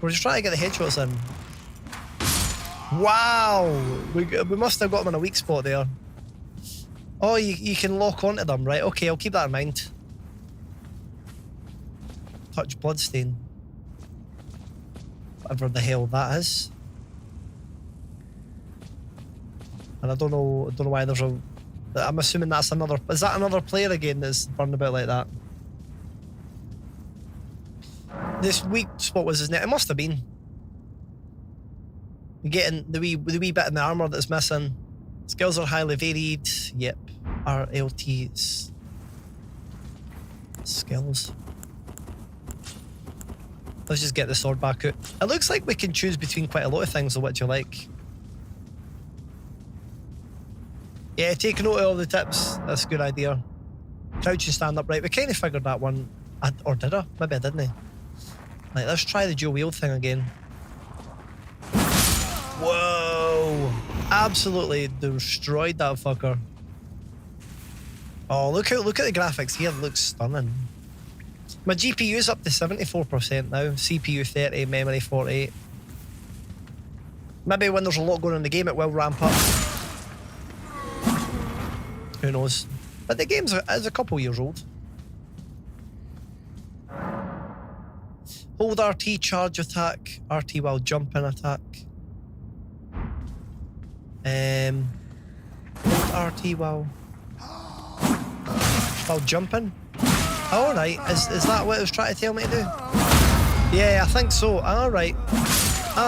We're just trying to get the headshots in. Wow! We must have got them in a weak spot there. Oh, you can lock onto them, right? Okay, I'll keep that in mind. Touch bloodstain. Whatever the hell that is. And I don't know why there's a... I'm assuming that's another... Is that another player again that's burned about like that? This weak spot was his neck. It must have been. You're getting the wee bit in the armour that's missing. Skills are highly varied. Yep. RLT skills. Let's just get the sword back out. It looks like we can choose between quite a lot of things of what you like. Yeah, take note of all the tips. That's a good idea. Crouch and stand upright. We kind of figured that one. Or did I? Maybe I didn't. Right, let's try the dual wield thing again. Whoa! Absolutely destroyed that fucker. Oh, look at the graphics here. It looks stunning. My GPU's up to 74% now. CPU 30, memory 48. Maybe when there's a lot going on in the game, it will ramp up. Who knows? But the game's is a couple years old. Hold RT, charge attack. RT while jumping attack. Hold RT while jumping. Alright, is that what it was trying to tell me to do? Yeah, I think so. Alright.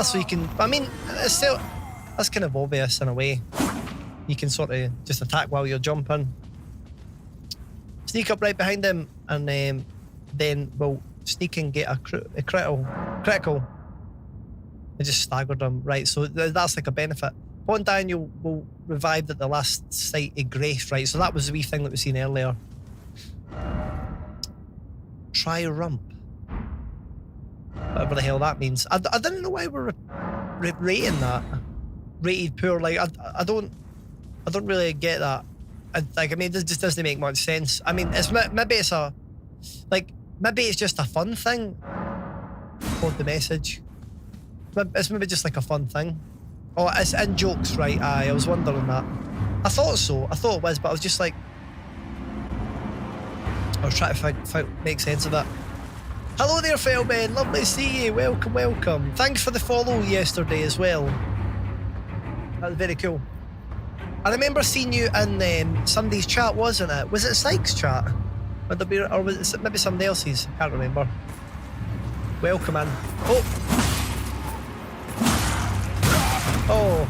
So you can, I mean, it's still, that's kind of obvious in a way. You can sort of just attack while you're jumping. Sneak up right behind him, and then we'll sneak and get a critical. I just staggered him. Right, so that's like a benefit. Upon dying, you will revive at the last sight of grace, right? So that was the wee thing that we seen earlier. Try rump. Whatever the hell that means. I didn't know why we're rating that. Rated poor. Like I don't really get that. I mean, this just doesn't make much sense. I mean, maybe it's just a fun thing. Quote the message. It's maybe just like a fun thing. Oh, it's in jokes, right? Aye, I was wondering that. I thought so. I thought it was, but I was just like, I was trying to make sense of it. Hello there, Felben. Lovely to see you. Welcome, welcome. Thanks for the follow yesterday as well. That was very cool. I remember seeing you in somebody's chat, wasn't it? Was it Sykes' chat? Or was it maybe somebody else's? I can't remember. Welcome in. Oh,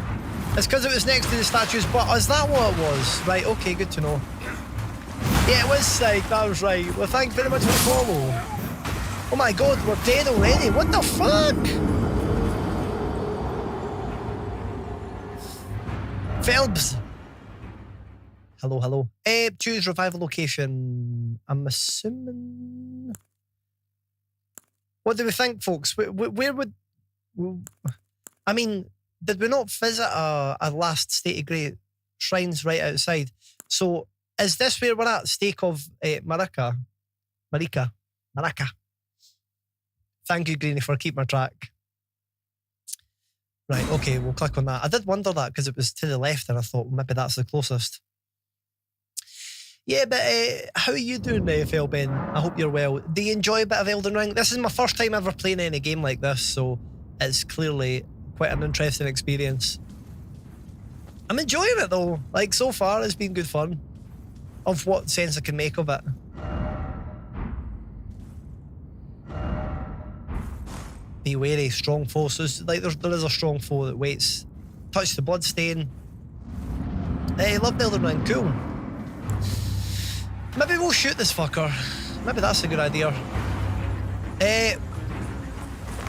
it's because it was next to the statue's butt. Is that what it was? Right, okay, good to know. Yeah, it was Sykes, that was right. Well, thanks very much for the follow. Oh my god, we're dead already. What the fuck? Phelps. Hello, hello. Choose revival location. I'm assuming... What do we think, folks? Where would... I mean, did we not visit a last state of grace shrines right outside? So, is this where we're at? Stake of Marika? Thank you, Greenie, for keeping my track. Right, okay, we'll click on that. I did wonder that because it was to the left and I thought maybe that's the closest. Yeah, but how are you doing, Felben? I hope you're well. Do you enjoy a bit of Elden Ring? This is my first time ever playing any game like this, so it's clearly quite an interesting experience. I'm enjoying it though. Like, so far, it's been good fun. Of what sense I can make of it. Be wary, strong foe. So like there is a strong foe that waits. Touch the bloodstain. Hey, love Elden Ring, cool. Maybe we'll shoot this fucker. Maybe that's a good idea.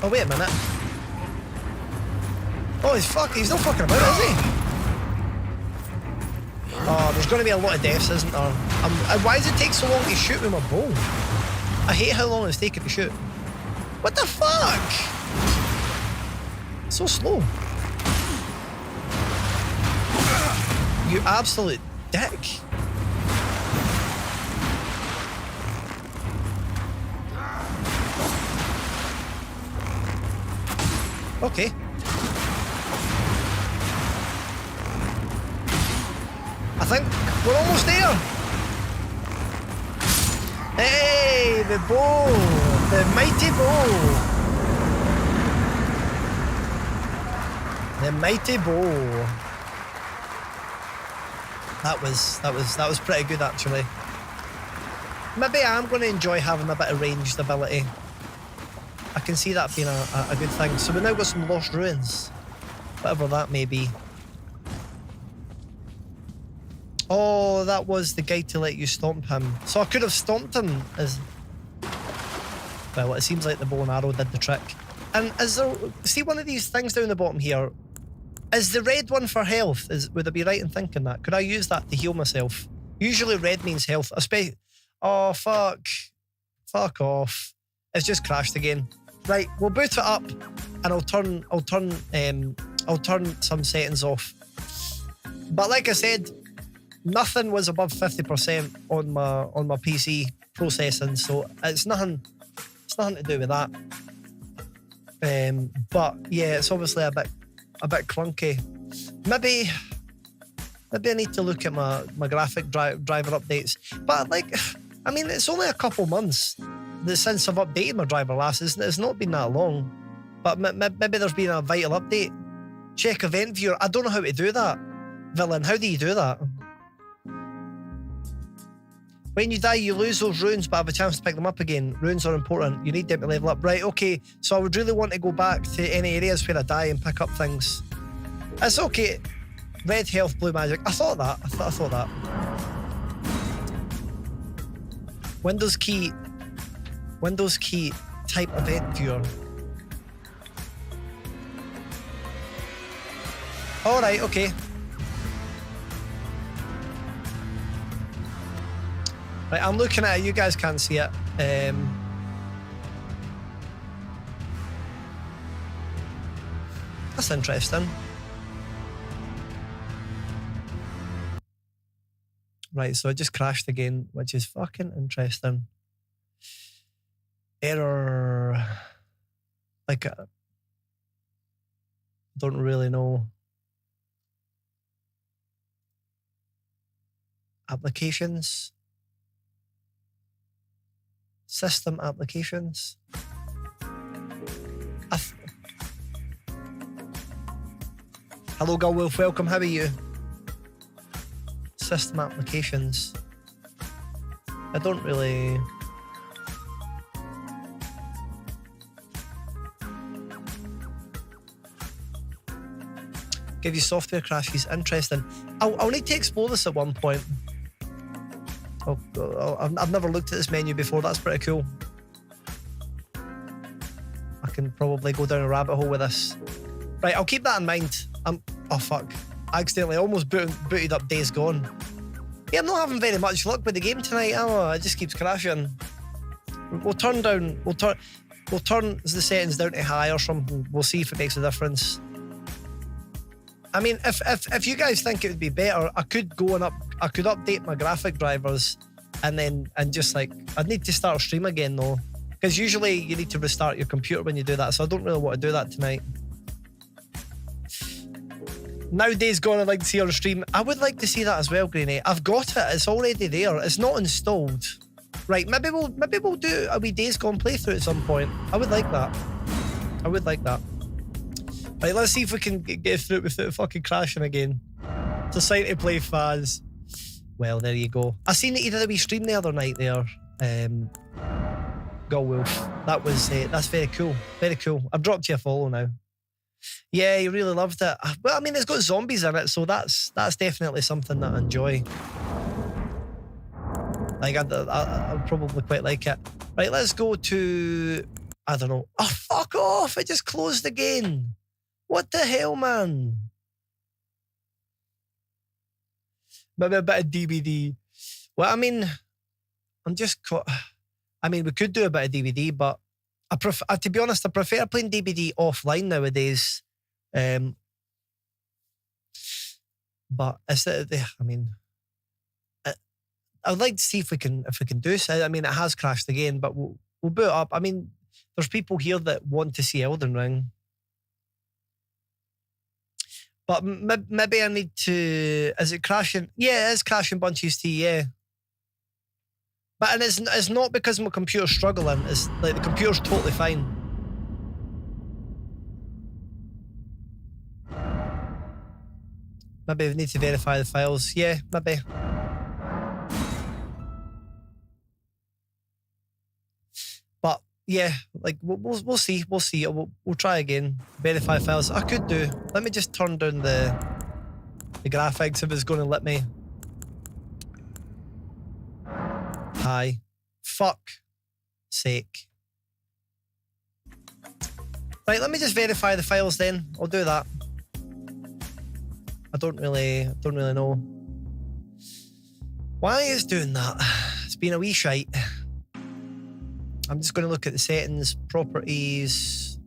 Oh, wait a minute. Oh, he's not fucking about, is he? Oh, there's going to be a lot of deaths, isn't there? Why does it take so long to shoot with my bow? I hate how long it's taking to shoot. What the fuck? So slow. You absolute dick. Okay. I think we're almost there. Hey, the bow. The mighty bow. The mighty bow. That was pretty good actually. Maybe I'm going to enjoy having a bit of ranged ability. I can see that being a good thing. So we now got some lost ruins. Whatever that may be. Oh, that was the guy to let you stomp him. So I could have stomped him as... Well, it seems like the bow and arrow did the trick. And is there... See one of these things down the bottom here? Is the red one for health? Would I be right in thinking that? Could I use that to heal myself? Usually red means health. Oh, fuck. Fuck off. It's just crashed again. Right, we'll boot it up, and I'll turn some settings off. But like I said, nothing was above 50% on my PC processing, so it's nothing to do with that. But yeah, it's obviously a bit clunky. Maybe I need to look at my graphic driver updates. But I mean, it's only a couple months since I've updated my driver last. It's not been that long. But maybe there's been a vital update. Check event viewer. I don't know how to do that. Villain, how do you do that? When you die, you lose those runes, but have a chance to pick them up again. Runes are important. You need them to level up. Right, okay. So I would really want to go back to any areas where I die and pick up things. It's okay. Red health, blue magic. I thought that. I thought that. Windows key, type event viewer. All right, okay. Right, I'm looking at it. You guys can't see it. That's interesting. Right, so it just crashed again, which is fucking interesting. Error. Like, don't really know. Applications. System applications. Hello, Girl Wolf. Welcome. How are you? System applications. I don't really. Give you software crashes. Interesting. I'll need to explore this at one point. I've never looked at this menu before. That's pretty cool. I can probably go down a rabbit hole with this. Right, I'll keep that in mind. Oh fuck. I accidentally almost booted up Days Gone. Yeah, I'm not having very much luck with the game tonight. It just keeps crashing. We'll turn the settings down to high or something. We'll see if it makes a difference. I mean, if you guys think it would be better, I could update my graphic drivers and just I'd need to start a stream again though, because usually you need to restart your computer when you do that, so I don't really want to do that tonight. Nowadays, I'd like to see on stream. I would like to see that as well, Greenie. I've got it. It's already there. It's not installed. Right, maybe we'll do a wee Days Gone playthrough at some point. I would like that. Right, let's see if we can get through it without fucking crashing again. Decided to play Faz. Well, there you go. I seen that you did a wee stream the other night there. Go Wolf. That's very cool. Very cool. I've dropped you a follow now. Yeah, you really loved it. Well, I mean, it's got zombies in it, so that's definitely something that I enjoy. I'll probably quite like it. Right, let's go to... I don't know. Oh, fuck off! It just closed again. What the hell, man? Maybe a bit of DVD. Well, I mean, we could do a bit of DVD, but to be honest, I prefer playing DVD offline nowadays. But I'd like to see if we can do so. I mean, it has crashed again, but we'll boot it up. I mean, there's people here that want to see Elden Ring. But maybe I need to... Is it crashing? Yeah, it is crashing Bunchies T, yeah. But it's not because my computer's struggling. It's like the computer's totally fine. Maybe we need to verify the files. Yeah, maybe. But yeah, we'll see. We'll try again. Verify files. I could do. Let me just turn down the graphics if it's going to let me. Hi. Fuck sake. Right, let me just verify the files then. I'll do that. I don't really know why it's doing that. It's been a wee shite. I'm just going to look at the settings, properties.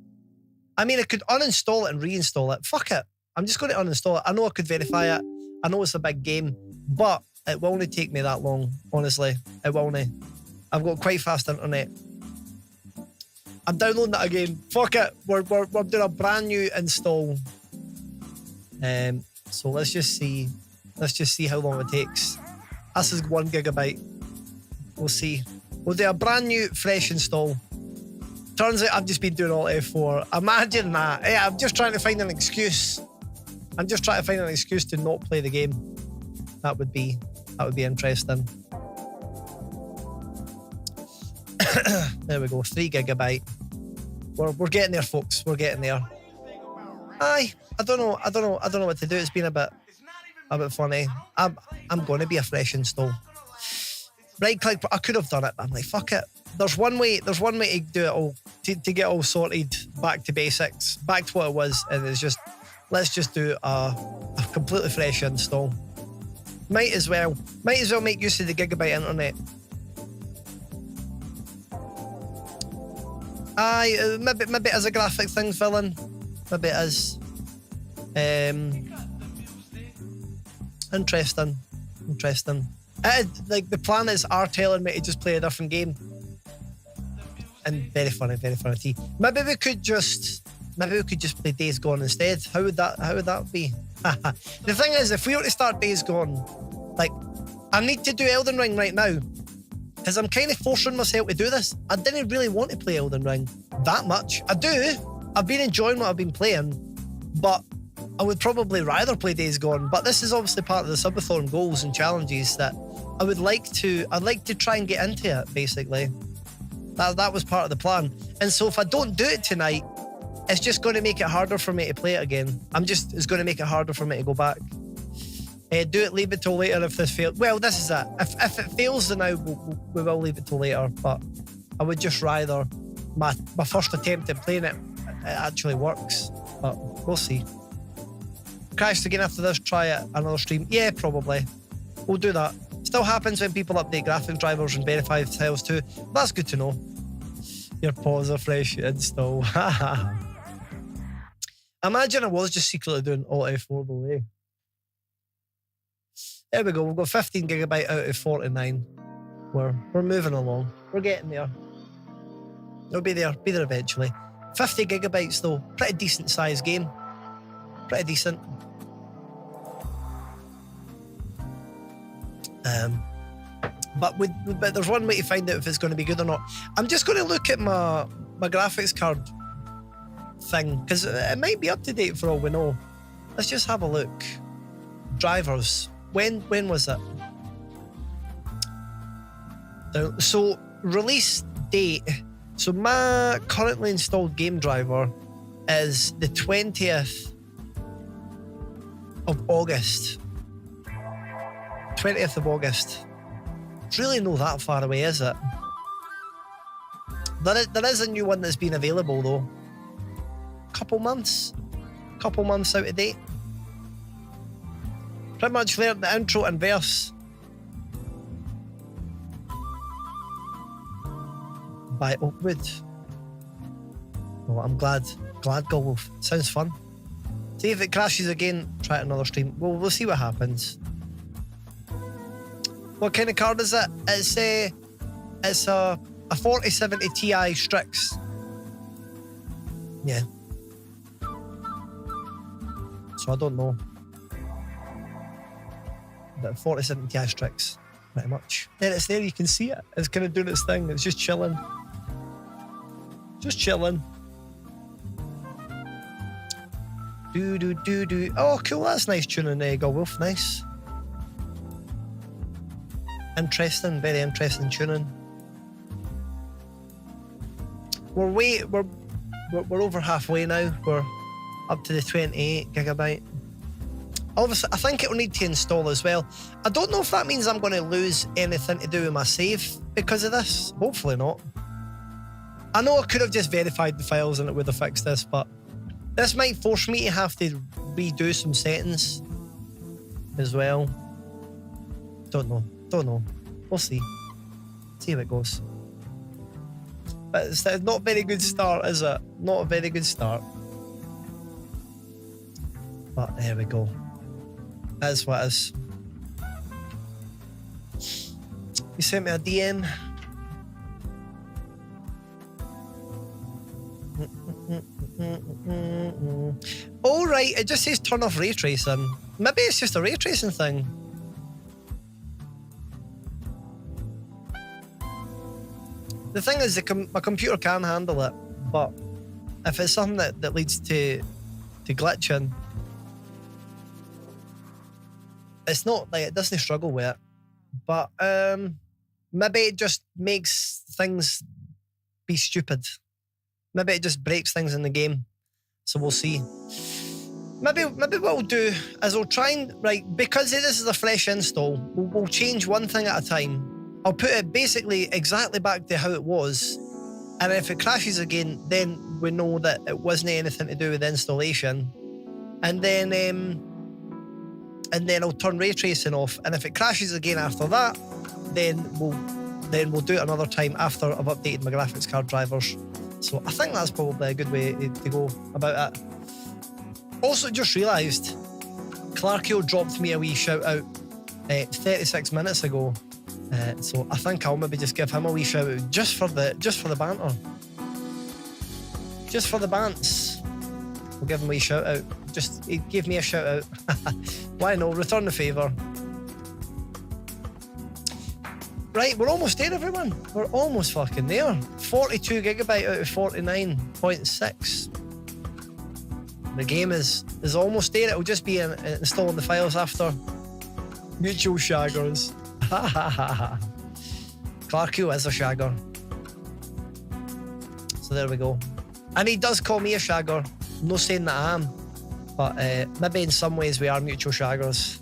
I mean, I could uninstall it and reinstall it. Fuck it. I'm just going to uninstall it. I know I could verify it. I know it's a big game, but it will only take me that long, honestly. It will only. I've got quite fast internet. I'm downloading it again. Fuck it. We're doing a brand new install. So let's just see. Let's just see how long it takes. This is 1 gigabyte. We'll see. We'll do a brand new, fresh install. Turns out I've just been doing Alt F4. Imagine that. Yeah, I'm just trying to find an excuse. I'm just trying to find an excuse to not play the game. That would be interesting. There we go. 3 gigabyte. We're getting there, folks. We're getting there. Aye. I don't know what to do. It's been a bit funny. I'm going to be a fresh install. Right click. I could have done it, but I'm like, fuck it. There's one way to do it all, to get all sorted back to basics, back to what it was, and it's just, let's just do a completely fresh install. Might as well make use of the gigabyte internet. Aye, maybe as a graphic thing, villain. Maybe it is. Interesting. Like the planets are telling me to just play a different game. And very funny too. Maybe we could just play Days Gone instead. How would that be? The thing is, if we were to start Days Gone, like, I need to do Elden Ring right now, because I'm kind of forcing myself to do this. I didn't really want to play Elden Ring that much. I do. I've been enjoying what I've been playing, but I would probably rather play Days Gone. But this is obviously part of the Subathon goals and challenges that I'd like to try and get into it, basically. That was part of the plan. And so if I don't do it tonight, it's just going to make it harder for me to play it again. It's going to make it harder for me to go back. Do it, leave it till later if this fails. Well, this is it. If it fails, then we will leave it till later. But I would just rather my first attempt at playing it actually works. But we'll see. Crashed again after this, try it, another stream. Yeah, probably. We'll do that. Still happens when people update graphic drivers and verify files too. That's good to know. Your pause are fresh install. Imagine I was just secretly doing Alt F4 the way. There we go. We've got 15 gigabyte out of 49. We're moving along. We're getting there. It'll be there eventually. 50 gigabytes though. Pretty decent size game. Pretty decent. But there's one way to find out if it's going to be good or not. I'm just going to look at my graphics card thing, because it might be up to date for all we know. Let's just have a look. Drivers. When was it? So release date. So my currently installed game driver is the 20th of August. 20th of August. It's really not that far away, is it? There is a new one that's been available though. Couple months out of date. Pretty much learned the intro and verse by Oakwood. Well, I'm glad Golf. Sounds fun. See if it crashes again, try another stream. We'll see what happens. What kind of card is it? It's a 4070 Ti Strix. Yeah. So I don't know. But 4070 Ti Strix, pretty much. There it's there, you can see it. It's kind of doing its thing. It's just chilling. Just chilling. Do. Oh, cool. That's nice tuning, Golwolf. Nice. Interesting. Very interesting tuning. We're over halfway now. We're up to the 28 gigabyte. Obviously, I think it will need to install as well. I don't know if that means I'm going to lose anything to do with my save because of this. Hopefully not. I know I could have just verified the files and it would have fixed this, but this might force me to have to redo some settings as well. Don't know. We'll see. See how it goes. But it's not a very good start, is it? Not a very good start. But there we go. That's what it is. You sent me a DM. Oh right, it just says turn off ray tracing. Maybe it's just a ray tracing thing. The thing is, my computer can handle it, but if it's something that leads to glitching, it's not like it doesn't struggle with it. But maybe it just makes things be stupid. Maybe it just breaks things in the game. So we'll see. Maybe what we'll do is we'll try and, right, because this is a fresh install, we'll change one thing at a time. I'll put it basically exactly back to how it was. And if it crashes again, then we know that it wasn't anything to do with the installation. And then I'll turn ray tracing off. And if it crashes again after that, then we'll do it another time after I've updated my graphics card drivers. So I think that's probably a good way to go about it. Also, just realised, Clarkio dropped me a wee shout out 36 minutes ago. So I think I'll maybe just give him a wee shout out just for the banter. Just for the bants. We'll give him a wee shout out. He gave me a shout out. Why not? Return the favour. Right, we're almost there, everyone. We're almost fucking there. 42 gigabyte out of 49.6. The game is almost there. It'll just be installing the files after. Mutual shaggers. Clarkio is a shagger. So there we go. And he does call me a shagger. I'm not saying that I am. But maybe in some ways we are mutual shaggers.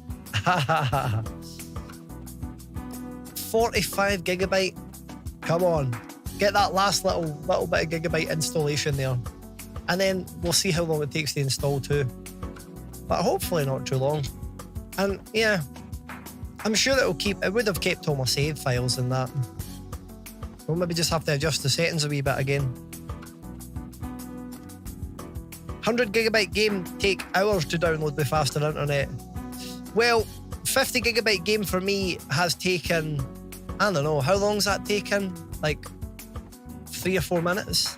45 gigabyte. Come on. Get that last little bit of gigabyte installation there. And then we'll see how long it takes to install too. But hopefully not too long. And yeah, I'm sure it would have kept all my save files and that. We'll maybe just have to adjust the settings a wee bit again. 100 gigabyte game take hours to download with faster internet. Well, 50 gigabyte game for me has taken, I don't know, how long's that taken? Like 3 or 4 minutes?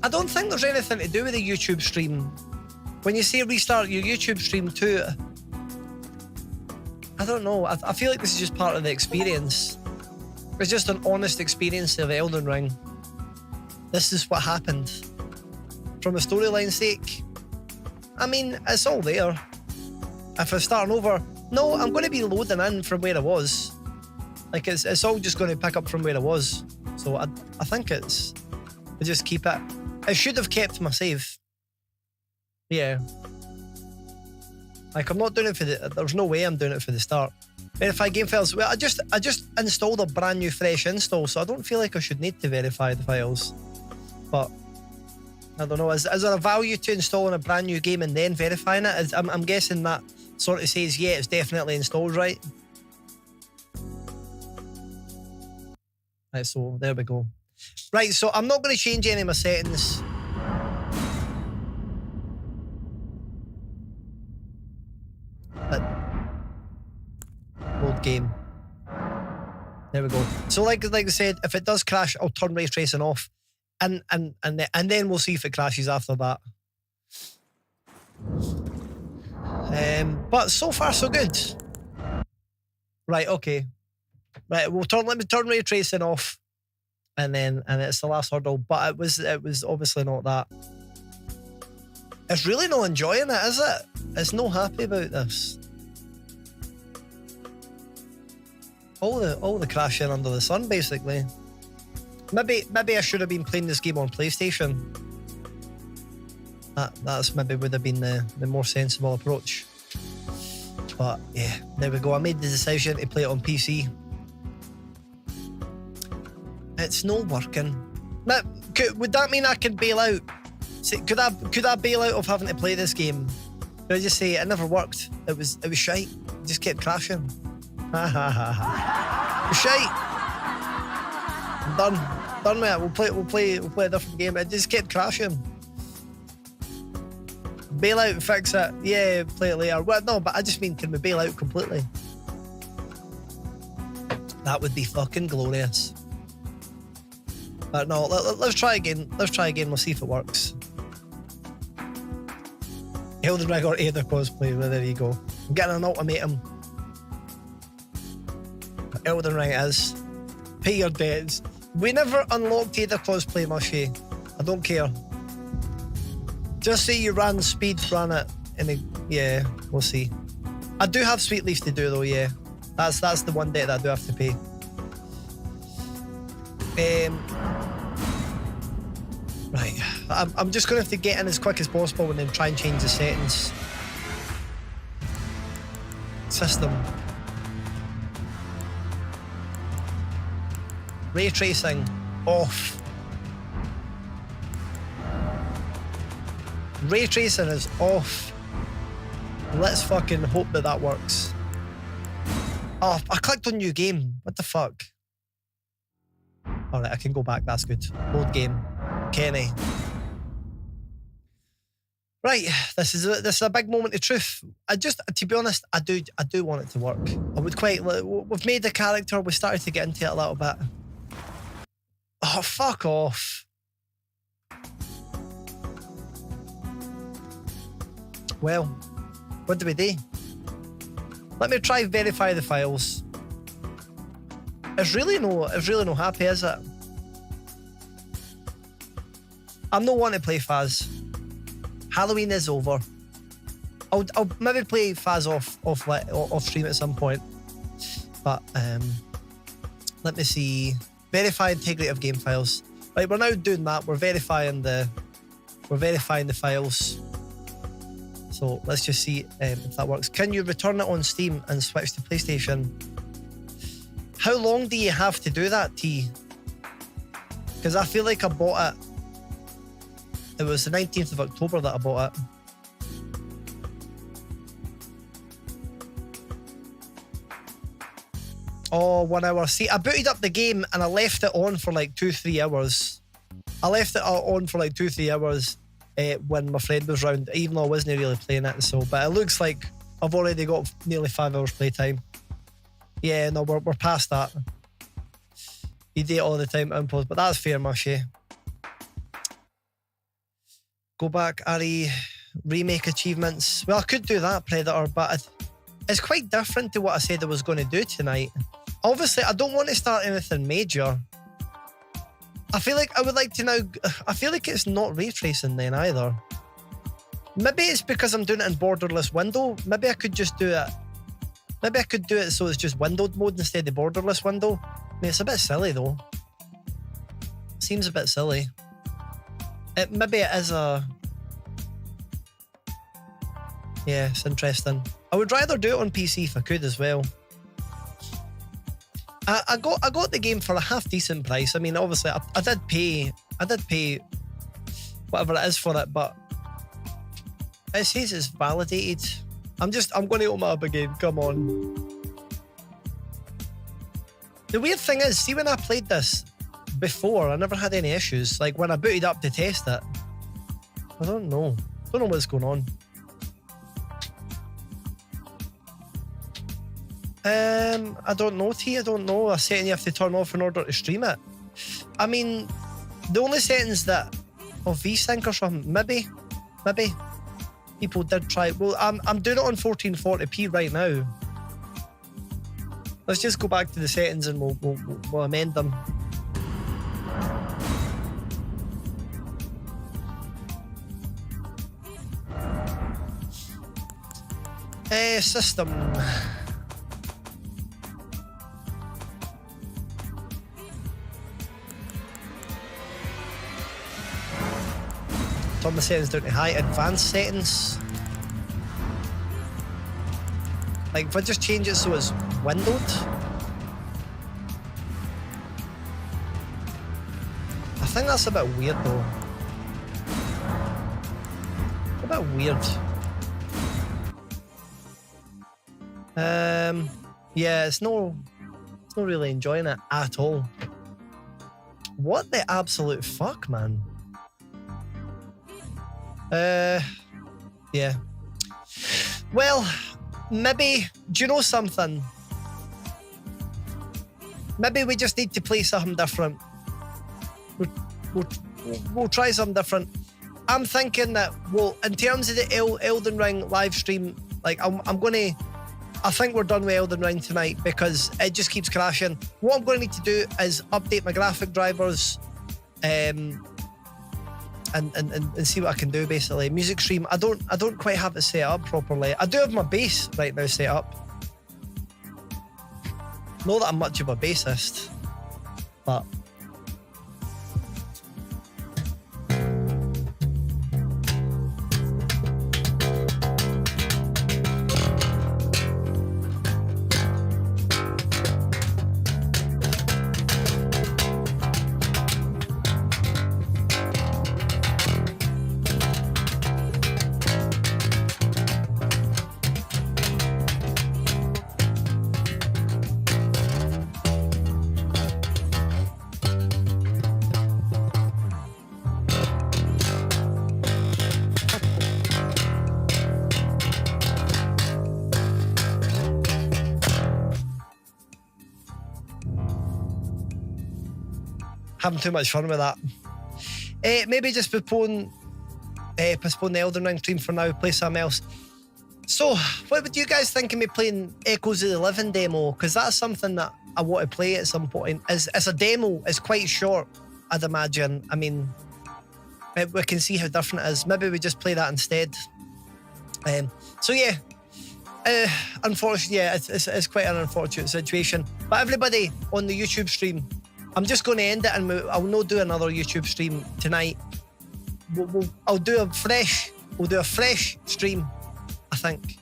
I don't think there's anything to do with the YouTube stream. When you say restart your YouTube stream too, I don't know. I feel like this is just part of the experience. It's just an honest experience of Elden Ring. This is what happened. From a storyline's sake, I mean, it's all there. If I'm starting over, no, I'm going to be loading in from where I was. Like, it's all just going to pick up from where I was. So I think I just keep it. I should have kept my save. Yeah. Like, I'm not doing it there's no way I'm doing it for the start. Verify game files. Well, I just installed a brand new fresh install, so I don't feel like I should need to verify the files. But I don't know, is there a value to installing a brand new game and then verifying it? I'm guessing that sort of says, yeah, it's definitely installed, right? Right, so there we go. Right, so I'm not going to change any of my settings. But load game. There we go. So like I said, if it does crash, I'll turn ray tracing off. And then we'll see if it crashes after that. But so far so good. Right, okay. Right, let me turn ray tracing off, and it's the last hurdle. But it was obviously not that. It's really not enjoying it, is it? It's not happy about this. All the crashing under the sun, basically. Maybe I should have been playing this game on PlayStation. That's maybe would have been the more sensible approach. But yeah, there we go. I made the decision to play it on PC. It's not working. Would that mean I could bail out? Could I bail out of having to play this game? Could I just say it never worked? It was shite. It just kept crashing. It was shite. I'm done with it. We'll play a different game. It just kept crashing. Bail out, fix it. Yeah, play it later. Well, no, but I just mean, can we bail out completely? That would be fucking glorious. But no, let's try again. Let's try again. We'll see if it works. Elden Ring or Ada cosplay. Well, there you go. I'm getting an ultimatum. Elden Ring is. Pay your debts. We never unlocked Ada cosplay, Mushy. I don't care. Just say you ran speed, ran it, and yeah, we'll see. I do have Sweet Leaf to do though, yeah. That's the one debt that I do have to pay. Right, I'm just going to have to get in as quick as possible and then try and change the settings. System. Ray tracing off. Ray tracing is off. Let's fucking hope that that works. Oh, I clicked on new game. What the fuck? Alright, I can go back. That's good. Load game. Kenny. Right, this is a big moment of truth. To be honest, I do want it to work. I would quite. We've made the character. We started to get into it a little bit. Oh, fuck off. Well, what do we do? Let me try verify the files. It's really no happy, is it? I'm not wanting to play Faz. Halloween is over. I'll maybe play Faz off stream at some point. But let me see. Verify integrity of game files. Right, we're now doing that. We're verifying the files. So let's just see if that works. Can you return it on Steam and switch to PlayStation? How long do you have to do that, T? Because I feel like I bought it. It was the 19th of October that I bought it. Oh, 1 hour. See, I booted up the game and I left it on for like 2-3 hours. I left it on for like 2-3 hours when my friend was round, even though I wasn't really playing it. So, but it looks like I've already got nearly 5 hours playtime. Yeah, no, we're past that. You do it all the time, impulse, but that's fair, Mushy. Go back, Ari, remake achievements. Well, I could do that, Predator, but it's quite different to what I said I was going to do tonight. Obviously, I don't want to start anything major. I feel like I would like to now. I feel like it's not ray tracing then either. Maybe it's because I'm doing it in borderless window. Maybe I could just do it. Maybe I could do it so it's just windowed mode instead of borderless window. I mean, it's a bit silly though. Seems a bit silly. Maybe it is a... Yeah, it's interesting. I would rather do it on PC if I could as well. I got the game for a half decent price. I mean, obviously, I did pay whatever it is for it, but it says it's validated. I'm going to open it up again. Come on. The weird thing is, see, when I played this before, I never had any issues. Like when I booted up to test it, I don't know what's going on. I don't know, T. I don't know. A setting you have to turn off in order to stream it. I mean, the only settings that VSync or something. Maybe people did try. Well, I'm doing it on 1440p right now. Let's just go back to the settings and we'll amend them. System. Turn the settings down to high. Advanced settings. Like if I just change it so it's windowed. I think that's a bit weird though. A bit weird. Yeah, it's not really enjoying it at all. What the absolute fuck, man? Yeah. Well, maybe, do you know something? Maybe we just need to play something different. We'll try something different. I'm thinking that, well, in terms of the Elden Ring live stream, like I think we're done with Elden Ring tonight because it just keeps crashing. What I'm going to need to do is update my graphic drivers and see what I can do, basically. Music stream, I don't quite have it set up properly. I do have my bass right now set up. Not that I'm much of a bassist, but having too much fun with that. Maybe just postpone the Elden Ring stream for now, play something else. So, what would you guys think of me playing Echoes of the Living demo? Because that's something that I want to play at some point. As a demo, it's quite short, I'd imagine. I mean, we can see how different it is. Maybe we just play that instead. So yeah, unfortunately, yeah, it's quite an unfortunate situation. But everybody on the YouTube stream, I'm just going to end it, and I'll not do another YouTube stream tonight. We'll do a fresh stream, I think,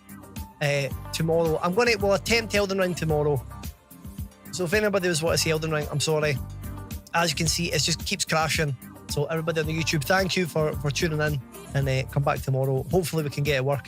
tomorrow. We'll attempt Elden Ring tomorrow. So if anybody was want to see Elden Ring, I'm sorry. As you can see, it just keeps crashing. So everybody on the YouTube, thank you for tuning in, and come back tomorrow. Hopefully we can get it working.